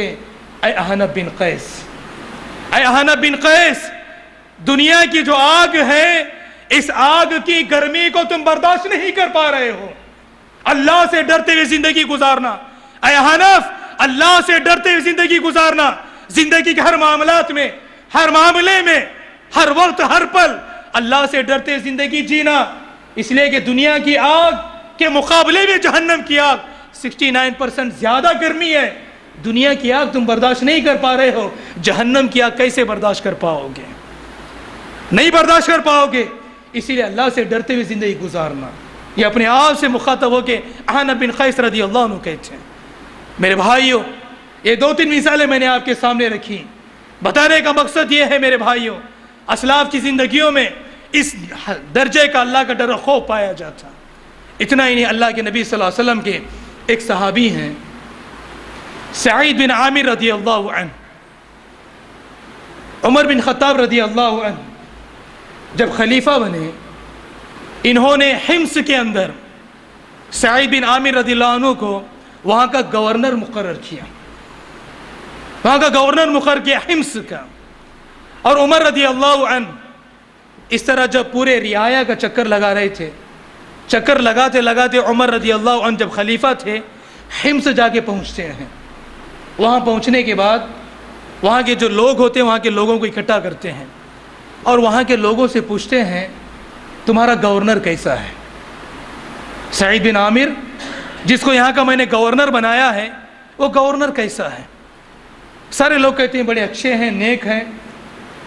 اے احنف بن قیس، اے احنف بن قیس، دنیا کی جو آگ ہے اس آگ کی گرمی کو تم برداشت نہیں کر پا رہے ہو، اللہ سے ڈرتے ہوئے زندگی گزارنا۔ اے احنف، اللہ سے ڈرتے ہوئے زندگی گزارنا، زندگی کے ہر معاملات میں، ہر معاملے میں، ہر وقت، ہر پل اللہ سے ڈرتے ہوئے زندگی جینا، اس لیے کہ دنیا کی آگ کے مقابلے میں جہنم کی آگ 69% زیادہ گرمی ہے۔ دنیا کی آگ تم برداشت نہیں کر پا رہے ہو، جہنم کی آگ کیسے برداشت کر پاؤ گے؟ نہیں برداشت کر پاؤ گے، اسی لیے اللہ سے ڈرتے ہوئے زندگی گزارنا۔ یہ اپنے آپ سے مخاطب ہو کے احنف بن قیس رضی اللہ عنہ کہتے ہیں۔ میرے بھائیوں، یہ 2-3 مثالیں میں نے آپ کے سامنے رکھی، بتانے کا مقصد یہ ہے میرے بھائیوں، اسلاف کی زندگیوں میں اس درجے کا اللہ کا ڈر و خوف پایا جاتا۔ اتنا ہی نہیں، اللہ کے نبی صلی اللہ علیہ وسلم کے ایک صحابی ہیں سعید بن عامر رضی اللہ عنہ، عمر بن خطاب رضی اللہ عنہ جب خلیفہ بنے، انہوں نے حمص کے اندر سعید بن عامر رضی اللہ عنہ کو وہاں کا گورنر مقرر کیا، حمص کا۔ اور عمر رضی اللہ عنہ اس طرح جب پورے رعایا کا چکر لگا رہے تھے، چکر لگاتے عمر رضی اللہ عنہ جب خلیفہ تھے، حمص جا کے پہنچتے ہیں۔ وہاں پہنچنے کے بعد وہاں کے جو لوگ ہوتے ہیں وہاں کے لوگوں کو اکٹھا کرتے ہیں اور وہاں کے لوگوں سے پوچھتے ہیں تمہارا گورنر کیسا ہے؟ سعید بن عامر جس کو یہاں کا میں نے گورنر بنایا ہے، وہ گورنر کیسا ہے؟ سارے لوگ کہتے ہیں بڑے اچھے ہیں، نیک ہیں،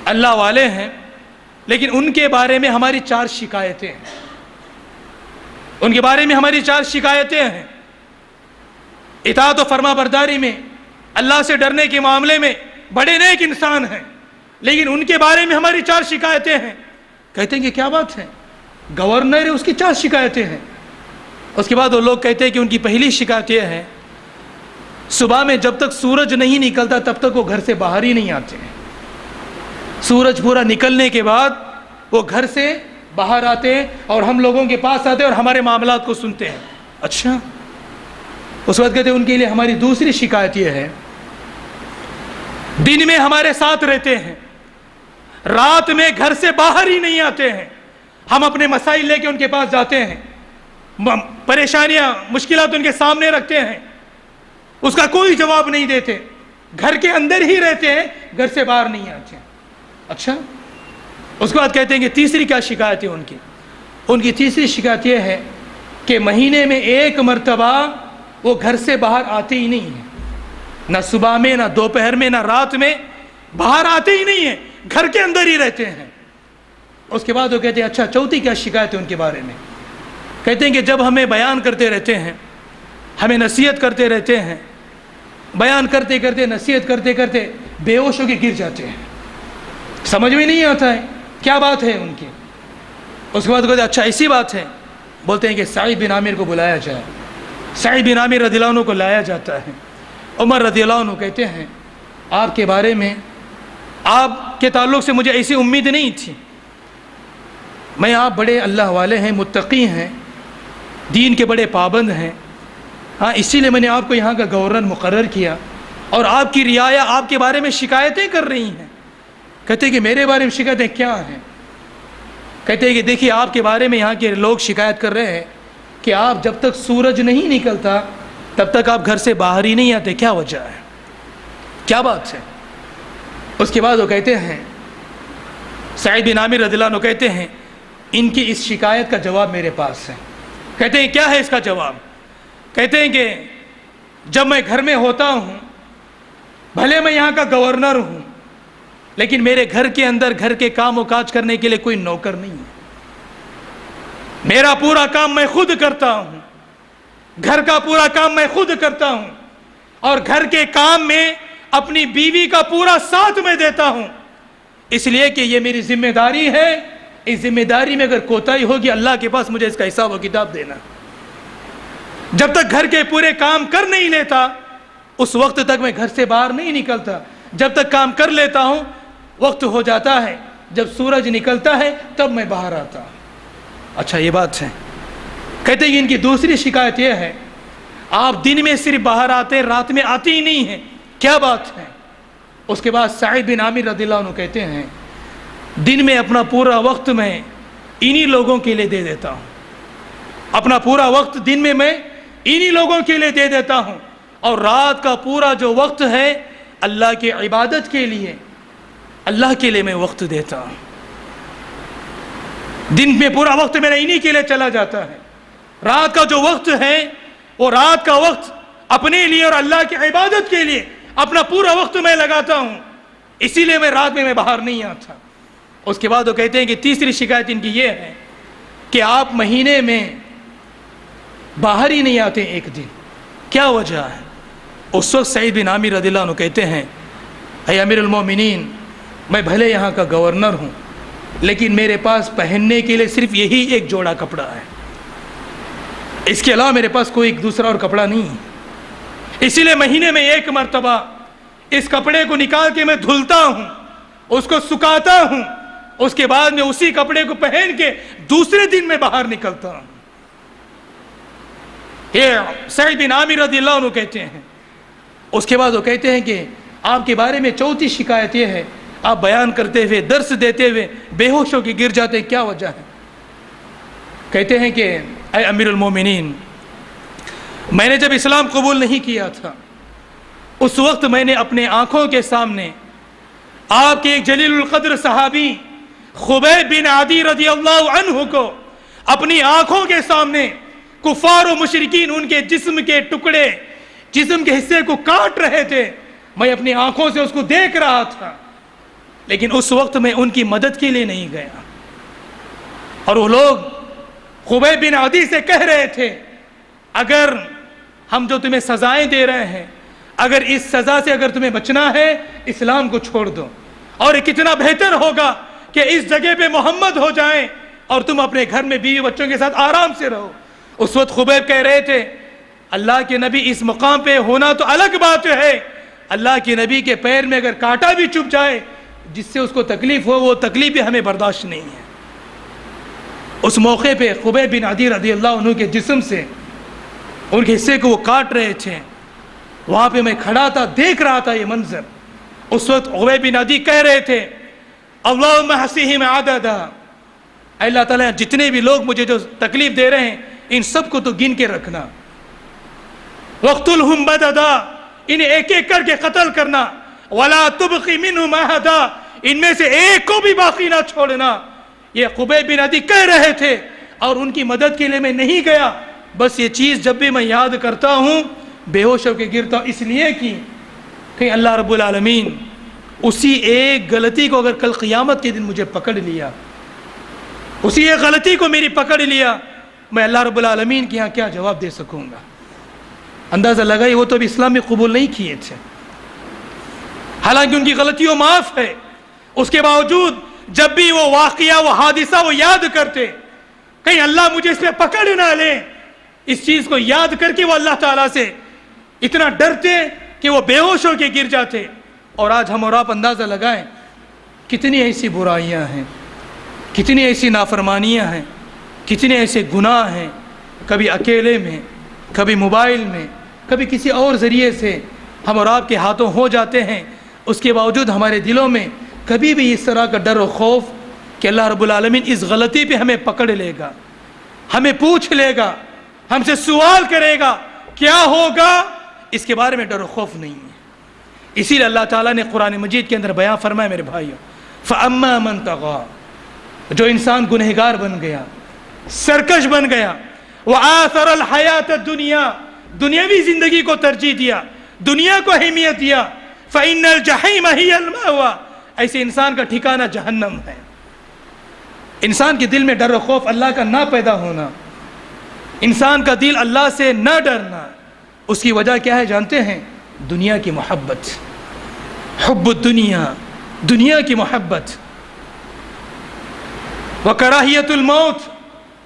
اللہ والے ہیں، لیکن ان کے بارے میں ہماری 4 شکایتیں ہیں۔ ان کے بارے میں ہماری 4 شکایتیں ہیں۔ اطاعت و فرما برداری میں، اللہ سے ڈرنے کے معاملے میں بڑے نیک انسان ہیں، لیکن ان کے بارے میں ہماری 4 شکایتیں ہیں۔ کہتے ہیں کہ کیا بات ہے؟ گورنر ہے، اس کی 4 شکایتیں ہیں۔ اس کے بعد وہ لوگ کہتے ہیں کہ ان کی پہلی شکایت یہ ہے، صبح میں جب تک سورج نہیں نکلتا تب تک وہ گھر سے باہر ہی نہیں آتے ہیں۔ سورج پورا نکلنے کے بعد وہ گھر سے باہر آتے ہیں اور ہم لوگوں کے پاس آتے ہیں اور ہمارے معاملات کو سنتے ہیں۔ اچھا، اس وقت کہتے ہیں ان کے لیے ہماری دوسری شکایت یہ ہے، دن میں ہمارے ساتھ رہتے ہیں، رات میں گھر سے باہر ہی نہیں آتے ہیں، ہم اپنے مسائل لے کے ان کے پاس جاتے ہیں، پریشانیاں، مشکلات ان کے سامنے رکھتے ہیں، اس کا کوئی جواب نہیں دیتے، گھر کے اندر ہی رہتے ہیں، گھر سے باہر نہیں آتے ہیں۔ اچھا، اس کے بعد کہتے ہیں کہ تیسری کیا شکایت ہے ان کی تیسری شکایت یہ ہے کہ مہینے میں 1 مرتبہ وہ گھر سے باہر آتے ہی نہیں ہیں، نہ صبح میں، نہ دوپہر میں، نہ رات میں، باہر آتے ہی نہیں ہیں، گھر کے اندر ہی رہتے ہیں۔ اس کے بعد وہ کہتے ہیں اچھا، چوتھی کیا شکایت ہے ان کے بارے میں؟ کہتے ہیں کہ جب ہمیں بیان کرتے رہتے ہیں، ہمیں نصیحت کرتے رہتے ہیں، بیان کرتے کرتے، نصیحت کرتے کرتے بے ہوش ہو کے گر جاتے ہیں، سمجھ میں نہیں آتا ہے کیا بات ہے ان کی۔ اس کے بعد کہتے ہیں اچھا ایسی بات ہے، بولتے ہیں کہ سعید بن عامر کو بلایا جائے۔ سعید بن عامر رضی اللہ عنہ کو لایا جاتا ہے۔ عمر رضی اللہ عنہ کہتے ہیں آپ کے بارے میں، آپ کے تعلق سے مجھے ایسی امید نہیں تھی، میں آپ بڑے اللہ والے ہیں، متقی ہیں، دین کے بڑے پابند ہیں، ہاں اسی لیے میں نے آپ کو یہاں کا گورنر مقرر کیا، اور آپ کی رعایا آپ کے بارے میں شکایتیں کر رہی ہیں۔ کہتے ہیں کہ میرے بارے میں شکایتیں کیا ہیں؟ کہتے ہیں کہ دیکھیے آپ کے بارے میں یہاں کے لوگ شکایت کر رہے ہیں کہ آپ جب تک سورج نہیں نکلتا تب تک آپ گھر سے باہر ہی نہیں آتے، کیا وجہ ہے، کیا بات ہے؟ اس کے بعد وہ کہتے ہیں، سعید بن عامر رضی اللہ عنہ کہتے ہیں ان کی اس شکایت کا جواب میرے پاس ہے۔ کہتے ہیں کیا ہے اس کا جواب؟ کہتے ہیں کہ جب میں گھر میں ہوتا ہوں، بھلے میں یہاں کا گورنر ہوں، لیکن میرے گھر کے اندر گھر کے کام و کاج کرنے کے لیے کوئی نوکر نہیں ہے، میرا پورا کام میں خود کرتا ہوں، گھر کا پورا کام میں خود کرتا ہوں، اور گھر کے کام میں اپنی بیوی کا پورا ساتھ میں دیتا ہوں، اس لیے کہ یہ میری ذمہ داری ہے، اس ذمہ داری میں اگر کوتاہی ہوگی اللہ کے پاس مجھے اس کا حساب و کتاب دینا۔ جب تک گھر کے پورے کام کر نہیں لیتا اس وقت تک میں گھر سے باہر نہیں نکلتا، جب تک کام کر لیتا ہوں وقت ہو جاتا ہے، جب سورج نکلتا ہے تب میں باہر آتا ہوں۔ اچھا یہ بات ہے۔ کہتے ہیں کہ ان کی دوسری شکایت یہ ہے آپ دن میں صرف باہر آتے، رات میں آتے ہی نہیں ہیں، کیا بات ہے؟ اس کے بعد سعید بن عامر رضی اللہ عنہ کہتے ہیں دن میں اپنا پورا وقت میں انہی لوگوں کے لیے دے دیتا ہوں، اپنا پورا وقت دن میں انہی لوگوں کے لیے دے دیتا ہوں، اور رات کا پورا جو وقت ہے اللہ کی عبادت کے لیے، اللہ کے لیے میں وقت دیتا ہوں۔ دن میں پورا وقت میرا انہی کے لیے چلا جاتا ہے، رات کا جو وقت ہے وہ رات کا وقت اپنے لیے اور اللہ کی عبادت کے لیے اپنا پورا وقت میں لگاتا ہوں، اسی لیے میں رات میں باہر نہیں آتا۔ اس کے بعد وہ کہتے ہیں کہ تیسری شکایت ان کی یہ ہے کہ آپ مہینے میں باہر ہی نہیں آتے ایک دن، کیا وجہ ہے؟ اس وقت سعید بن عامر رضی اللہ عنہ کہتے ہیں اے امیر المومنین، میں بھلے یہاں کا گورنر ہوں لیکن میرے پاس پہننے کے لیے صرف یہی ایک جوڑا کپڑا ہے، اس کے علاوہ میرے پاس کوئی دوسرا اور کپڑا نہیں ہے، اسی لیے مہینے میں ایک مرتبہ اس کپڑے کو نکال کے میں دھلتا ہوں، اس کو سکھاتا ہوں، اس کے بعد میں اسی کپڑے کو پہن کے دوسرے دن میں باہر نکلتا ہوں۔ یہ سعید بن عامر رضی اللہ عنہ کہتے ہیں۔ اس کے بعد وہ کہتے ہیں کہ آپ کے بارے میں چوتھی شکایت یہ ہے آپ بیان کرتے ہوئے درس دیتے ہوئے بے ہوش ہو کے گر جاتے ہیں، کیا وجہ ہے؟ کہتے ہیں کہ اے امیر المومنین، میں نے جب اسلام قبول نہیں کیا تھا اس وقت میں نے اپنے آنکھوں کے سامنے آپ کے ایک جلیل القدر صحابی خبیب بن عدی رضی اللہ عنہ کو اپنی آنکھوں کے سامنے کفار و مشرکین ان کے جسم کے ٹکڑے، جسم کے حصے کو کاٹ رہے تھے، میں اپنی آنکھوں سے اس کو دیکھ رہا تھا، لیکن اس وقت میں ان کی مدد کے لیے نہیں گیا، اور وہ لوگ خبیب بن عدی سے کہہ رہے تھے اگر ہم جو تمہیں سزائیں دے رہے ہیں، اگر اس سزا سے اگر تمہیں بچنا ہے اسلام کو چھوڑ دو، اور یہ کتنا بہتر ہوگا کہ اس جگہ پہ محمد ہو جائیں اور تم اپنے گھر میں بیوی بچوں کے ساتھ آرام سے رہو۔ اس وقت خبیب کہہ رہے تھے اللہ کے نبی اس مقام پہ ہونا تو الگ بات ہے، اللہ کے نبی کے پیر میں اگر کانٹا بھی چبھ جائے جس سے اس کو تکلیف ہو وہ تکلیف بھی ہمیں برداشت نہیں ہے۔ اس موقع پہ خبیب بن عدی رضی اللہ عنہ کے جسم سے ان کے حصے کو وہ کاٹ رہے تھے، وہاں پہ میں کھڑا تھا دیکھ رہا تھا یہ منظر۔ اس وقت خبیب بن عدی کہہ رہے تھے اللہم احصیہم عددا، اے اللہ تعالیٰ جتنے بھی لوگ مجھے جو تکلیف دے رہے ہیں ان سب کو تو گن کے رکھنا، وقتلہم بددا، انہیں ایک ایک کر کے قتل کرنا، ولا تبقی منہم احدا، ان میں سے ایک کو بھی باقی نہ چھوڑنا۔ یہ خبیب بن عدی کہہ رہے تھے اور ان کی مدد کے لیے میں نہیں گیا، بس یہ چیز جب بھی میں یاد کرتا ہوں بے ہوش ہو کے گرتا ہوں، اس لیے کہ اللہ رب العالمین اسی ایک غلطی کو اگر کل قیامت کے دن مجھے پکڑ لیا، اسی ایک غلطی کو میری پکڑ لیا، میں اللہ رب العالمین کے یہاں کیا جواب دے سکوں گا؟ اندازہ لگائی وہ تو ابھی اسلام میں قبول نہیں کیے تھے، حالانکہ ان کی غلطیوں معاف ہے، اس کے باوجود جب بھی وہ واقعہ وہ حادثہ وہ یاد کرتے کہیں اللہ مجھے اس پہ پکڑ نہ لے، اس چیز کو یاد کر کے وہ اللہ تعالیٰ سے اتنا ڈرتے کہ وہ بے ہوش ہو کے گر جاتے۔ اور آج ہم اور آپ اندازہ لگائیں کتنی ایسی برائیاں ہیں، کتنی ایسی نافرمانیاں ہیں، کتنے ایسے گناہ ہیں، کبھی اکیلے میں، کبھی موبائل میں، کبھی کسی اور ذریعے سے ہم اور آپ کے ہاتھوں ہو جاتے ہیں۔ اس کے باوجود ہمارے دلوں میں کبھی بھی اس طرح کا ڈر و خوف کہ اللہ رب العالمین اس غلطی پہ ہمیں پکڑ لے گا، ہمیں پوچھ لے گا، ہم سے سوال کرے گا، کیا ہوگا، اس کے بارے میں ڈر و خوف نہیں ہے۔ اسی لیے اللہ تعالیٰ نے قرآن مجید کے اندر بیان فرمایا میرے بھائیوں، فَأَمَّا مَن طَغَىٰ، جو انسان گنہگار بن گیا، سرکش بن گیا، وَآثَرَ الْحَيَاةَ الدُّنْيَا، دنیاوی زندگی کو ترجیح دیا، دنیا کو اہمیت دیا، فَإِنَّ الْجَحِيمَ هِيَ الْمَأْوَىٰ، ایسے انسان کا ٹھکانہ جہنم ہے۔ انسان کے دل میں ڈر و خوف اللہ کا نہ پیدا ہونا، انسان کا دل اللہ سے نہ ڈرنا، اس کی وجہ کیا ہے جانتے ہیں؟ دنیا کی محبت، حب الدنیا، دنیا کی محبت، وکراہیت الموت،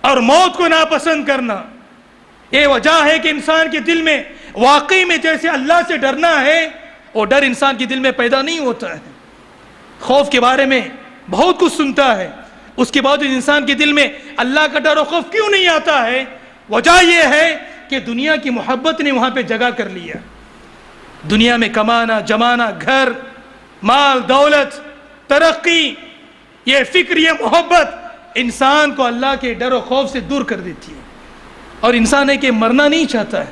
اور موت کو ناپسند کرنا۔ یہ وجہ ہے کہ انسان کے دل میں واقعی میں جیسے اللہ سے ڈرنا ہے، وہ ڈر انسان کے دل میں پیدا نہیں ہوتا ہے۔ خوف کے بارے میں بہت کچھ سنتا ہے، اس کے باوجود انسان کے دل میں اللہ کا ڈر و خوف کیوں نہیں آتا ہے؟ وجہ یہ ہے کہ دنیا کی محبت نے وہاں پہ جگہ کر لیا۔ دنیا میں کمانا، جمانا، گھر، مال، دولت، ترقی، یہ فکر، یہ محبت انسان کو اللہ کے ڈر و خوف سے دور کر دیتی ہے، اور انسان ہے کہ مرنا نہیں چاہتا ہے۔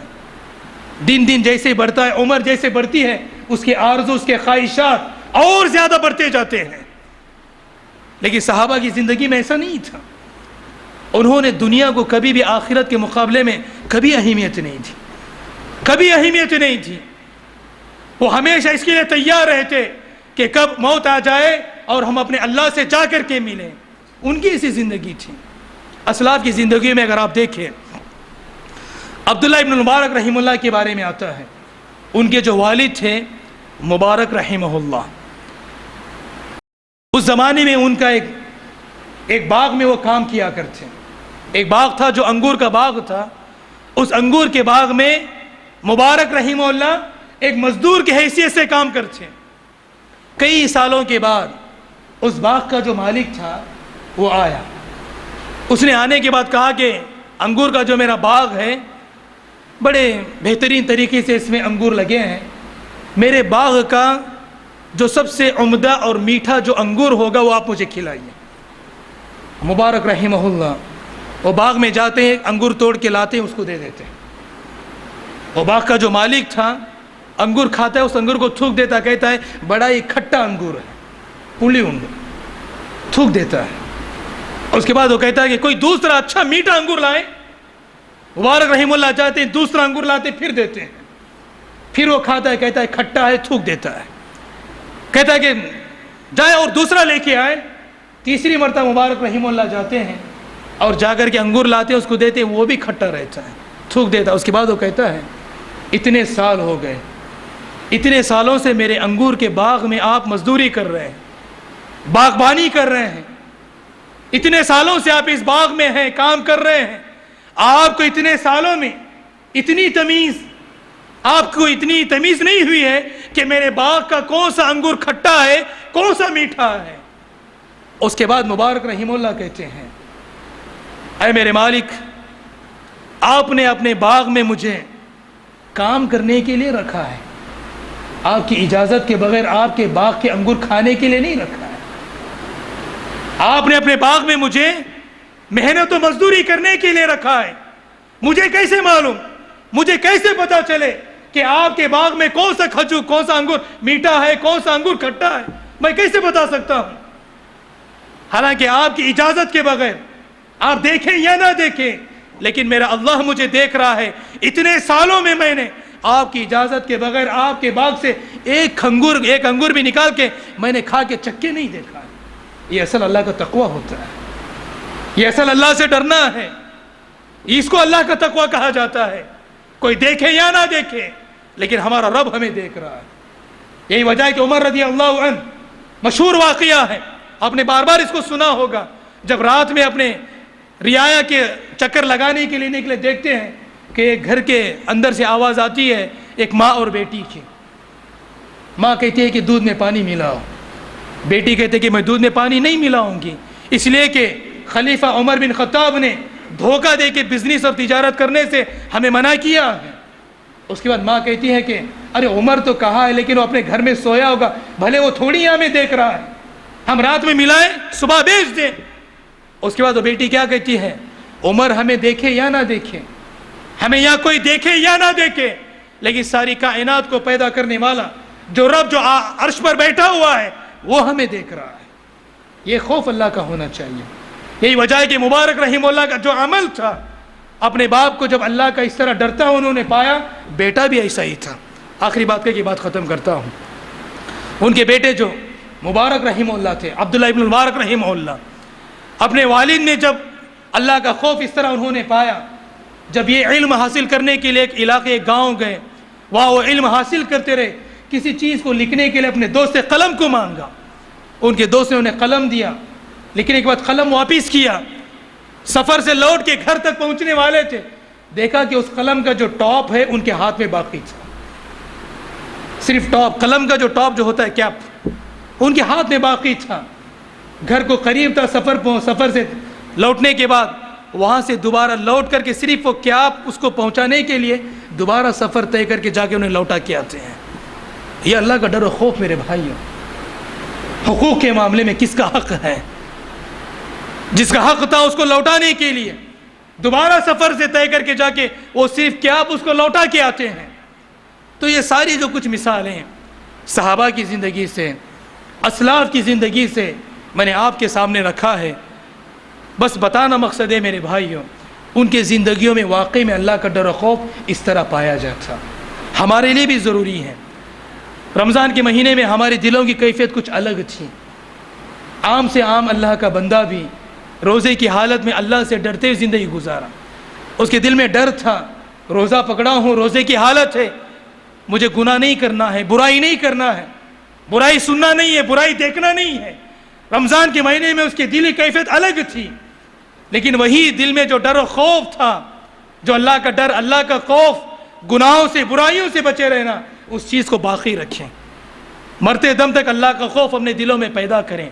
دن دن جیسے بڑھتا ہے، عمر جیسے بڑھتی ہے، اس کے آرزو، اس کے خواہشات اور زیادہ بڑھتے جاتے ہیں۔ لیکن صحابہ کی زندگی میں ایسا نہیں تھا، انہوں نے دنیا کو کبھی بھی آخرت کے مقابلے میں کبھی اہمیت نہیں دی، کبھی اہمیت نہیں دی۔ وہ ہمیشہ اس کے لیے تیار رہتے کہ کب موت آ جائے اور ہم اپنے اللہ سے جا کر کے ملیں۔ ان کی ایسی زندگی تھی۔ اسلاف کی زندگی میں اگر آپ دیکھیں، عبداللہ ابن مبارک رحمہ اللہ کے بارے میں آتا ہے، ان کے جو والد تھے مبارک رحمہ اللہ، اس زمانے میں ان کا ایک باغ میں وہ کام کیا کرتے۔ ایک باغ تھا جو انگور کا باغ تھا، اس انگور کے باغ میں مبارک رحمہ اللہ ایک مزدور کی حیثیت سے کام کرتے۔ کئی سالوں کے بعد اس باغ کا جو مالک تھا وہ آیا، اس نے آنے کے بعد کہا کہ انگور کا جو میرا باغ ہے بڑے بہترین طریقے سے اس میں انگور لگے ہیں، میرے باغ کا جو سب سے عمدہ اور میٹھا جو انگور ہوگا وہ آپ مجھے کھلائیے۔ مبارک رحمہ اللہ وہ باغ میں جاتے ہیں، انگور توڑ کے لاتے ہیں، اس کو دے دیتے ہیں۔ وہ باغ کا جو مالک تھا انگور کھاتا ہے، اس انگور کو تھوک دیتا، کہتا ہے بڑا ہی کھٹا انگور ہے، پولی انگور، تھوک دیتا ہے۔ اس کے بعد وہ کہتا ہے کہ کوئی دوسرا اچھا میٹھا انگور لائیں۔ مبارک رحمہ اللہ جاتے ہیں، دوسرا انگور لاتے، پھر دیتے ہیں، پھر وہ کھاتا ہے، کہتا ہے کھٹا ہے، تھوک دیتا ہے۔ کہتا ہے کہ جائے اور دوسرا لے کے آئے۔ تیسری مرتبہ مبارک رحمہ اللہ جاتے ہیں اور جا کر کے انگور لاتے ہیں، اس کو دیتے ہیں، وہ بھی کھٹا رہتا ہے، تھوک دیتا ہے۔ اس کے بعد وہ کہتا ہے اتنے سال ہو گئے، اتنے سالوں سے میرے انگور کے باغ میں آپ مزدوری کر رہے ہیں، باغبانی کر رہے ہیں، اتنے سالوں سے آپ اس باغ میں ہیں، کام کر رہے ہیں، آپ کو اتنے سالوں میں آپ کو اتنی تمیز نہیں ہوئی ہے کہ میرے باغ کا کون سا انگور کھٹا ہے، کون سا میٹھا ہے۔ اس کے بعد مبارک رحمہ اللہ کہتے ہیں اے میرے مالک، آپ نے اپنے باغ میں مجھے کام کرنے کے لیے رکھا ہے، آپ کی اجازت کے بغیر آپ کے باغ کے انگور کھانے کے لیے نہیں رکھا ہے۔ آپ نے اپنے باغ میں مجھے محنت و مزدوری کرنے کے لیے رکھا ہے۔ مجھے کیسے معلوم، مجھے کیسے پتا چلے کہ آپ کے باغ میں کون سا کھجور، کون سا انگور میٹھا ہے، کون سا انگور کھٹا ہے؟ میں کیسے بتا سکتا ہوں؟ حالانکہ آپ کی اجازت کے بغیر، آپ دیکھیں یا نہ دیکھیں، لیکن میرا اللہ مجھے دیکھ رہا ہے۔ اتنے سالوں میں میں نے آپ کی اجازت کے بغیر آپ کے باغ سے ایک انگور بھی نکال کے میں نے کھا کے چکے نہیں دیکھا ہے۔ یہ اصل اللہ کا تقوی ہوتا ہے، یہ اصل اللہ سے ڈرنا ہے، اس کو اللہ کا تقوی کہا جاتا ہے۔ کوئی دیکھے یا نہ دیکھے، لیکن ہمارا رب ہمیں دیکھ رہا ہے۔ یہی وجہ ہے کہ عمر رضی اللہ عنہ، مشہور واقعہ ہے، آپ نے بار بار اس کو سنا ہوگا، جب رات میں اپنے رعایا کے چکر لگانے کے لیے نکلے، دیکھتے ہیں کہ ایک گھر کے اندر سے آواز آتی ہے، ایک ماں اور بیٹی کی۔ ماں کہتی ہے کہ دودھ میں پانی ملاؤ، بیٹی کہتے کہ میں دودھ میں پانی نہیں ملاؤں گی، اس لیے کہ خلیفہ عمر بن خطاب نے دھوکہ دے کے بزنس اور تجارت کرنے سے ہمیں منع کیا ہے۔ اس کے بعد ماں کہتی ہے کہ ارے عمر تو کہا ہے لیکن وہ اپنے گھر میں سویا ہوگا، بھلے وہ تھوڑی ہمیں دیکھ رہا ہے، ہم رات میں ملائیں صبح بیچ دیں۔ اس کے بعد وہ بیٹی کیا کہتی ہے، عمر ہمیں دیکھے یا نہ دیکھے، ہمیں یا کوئی دیکھے یا نہ دیکھے، لیکن ساری کائنات کو پیدا کرنے والا جو رب جو عرش پر بیٹھا ہوا ہے وہ ہمیں دیکھ رہا ہے۔ یہ خوف اللہ کا ہونا چاہیے۔ یہی وجہ ہے کہ مبارک رحمہ اللہ کا جو عمل تھا، اپنے باپ کو جب اللہ کا اس طرح ڈرتا ہوں انہوں نے پایا، بیٹا بھی ایسا ہی تھا۔ آخری بات کہہ کے بات ختم کرتا ہوں۔ ان کے بیٹے جو مبارک رحمہ اللہ تھے، عبداللہ ابن مبارک رحمہ اللہ، اپنے والد نے جب اللہ کا خوف اس طرح انہوں نے پایا، جب یہ علم حاصل کرنے کے لیے ایک علاقے ایک گاؤں گئے، وہاں وہ علم حاصل کرتے رہے، کسی چیز کو لکھنے کے لیے اپنے دوست سے قلم کو مانگا، ان کے دوست نے انہیں قلم دیا، لکھنے کے بعد قلم واپس کیا، سفر سے لوٹ کے گھر تک پہنچنے والے تھے، دیکھا کہ اس قلم کا جو ٹاپ ہے ان کے ہاتھ میں باقی تھا، صرف ٹاپ، قلم کا جو ٹاپ جو ہوتا ہے کیپ ان کے ہاتھ میں باقی تھا۔ گھر کو قریب تھا، سفر سے لوٹنے کے بعد وہاں سے دوبارہ لوٹ کر کے صرف وہ کیپ اس کو پہنچانے کے لیے دوبارہ سفر طے کر کے جا کے انہیں لوٹا کے آتے ہیں۔ یہ اللہ کا ڈر و خوف میرے بھائیوں۔ حقوق کے معاملے میں کس کا حق ہے؟ جس کا حق تھا اس کو لوٹانے کے لیے دوبارہ سفر سے طے کر کے جا کے وہ صرف کیپ اس کو لوٹا کے آتے ہیں۔ تو یہ ساری جو کچھ مثالیں صحابہ کی زندگی سے، اسلاف کی زندگی سے میں نے آپ کے سامنے رکھا ہے، بس بتانا مقصد ہے میرے بھائیوں، ان کے زندگیوں میں واقعی میں اللہ کا ڈر و خوف اس طرح پایا جاتا۔ ہمارے لیے بھی ضروری ہے۔ رمضان کے مہینے میں ہمارے دلوں کی کیفیت کچھ الگ تھی۔ عام سے عام اللہ کا بندہ بھی روزے کی حالت میں اللہ سے ڈرتے ہوئے زندگی گزارا۔ اس کے دل میں ڈر تھا، روزہ پکڑا ہوں، روزے کی حالت ہے، مجھے گناہ نہیں کرنا ہے، برائی نہیں کرنا ہے، برائی سننا نہیں ہے، برائی دیکھنا نہیں ہے۔ رمضان کے مہینے میں اس کی دلی کیفیت الگ تھی، لیکن وہی دل میں جو ڈر و خوف تھا، جو اللہ کا ڈر، اللہ کا خوف، گناہوں سے برائیوں سے بچے رہنا، اس چیز کو باقی رکھیں۔ مرتے دم تک اللہ کا خوف اپنے دلوں میں پیدا کریں،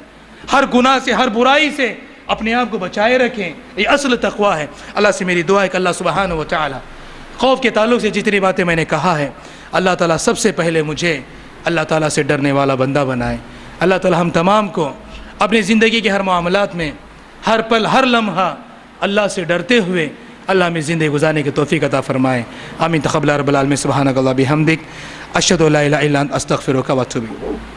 ہر گناہ سے، ہر برائی سے اپنے آپ کو بچائے رکھیں۔ یہ اصل تقویٰ ہے۔ اللہ سے میری دعا ہے کہ اللہ سبحانہ و تعالی خوف کے تعلق سے جتنی باتیں میں نے کہا ہے، اللہ تعالیٰ سب سے پہلے مجھے اللہ تعالیٰ سے ڈرنے والا بندہ بنائے۔ اللہ تعالیٰ ہم تمام کو اپنی زندگی کے ہر معاملات میں، ہر پل، ہر لمحہ اللہ سے ڈرتے ہوئے اللہ ہمیں زندگی گزارنے کی توفیق عطا فرمائے۔ آمین۔ تقبل رب العالمین۔ سبحانک اللہ بحمدک، اشہد ان لا الہ الا انت، استغفرک و اتوب الیک۔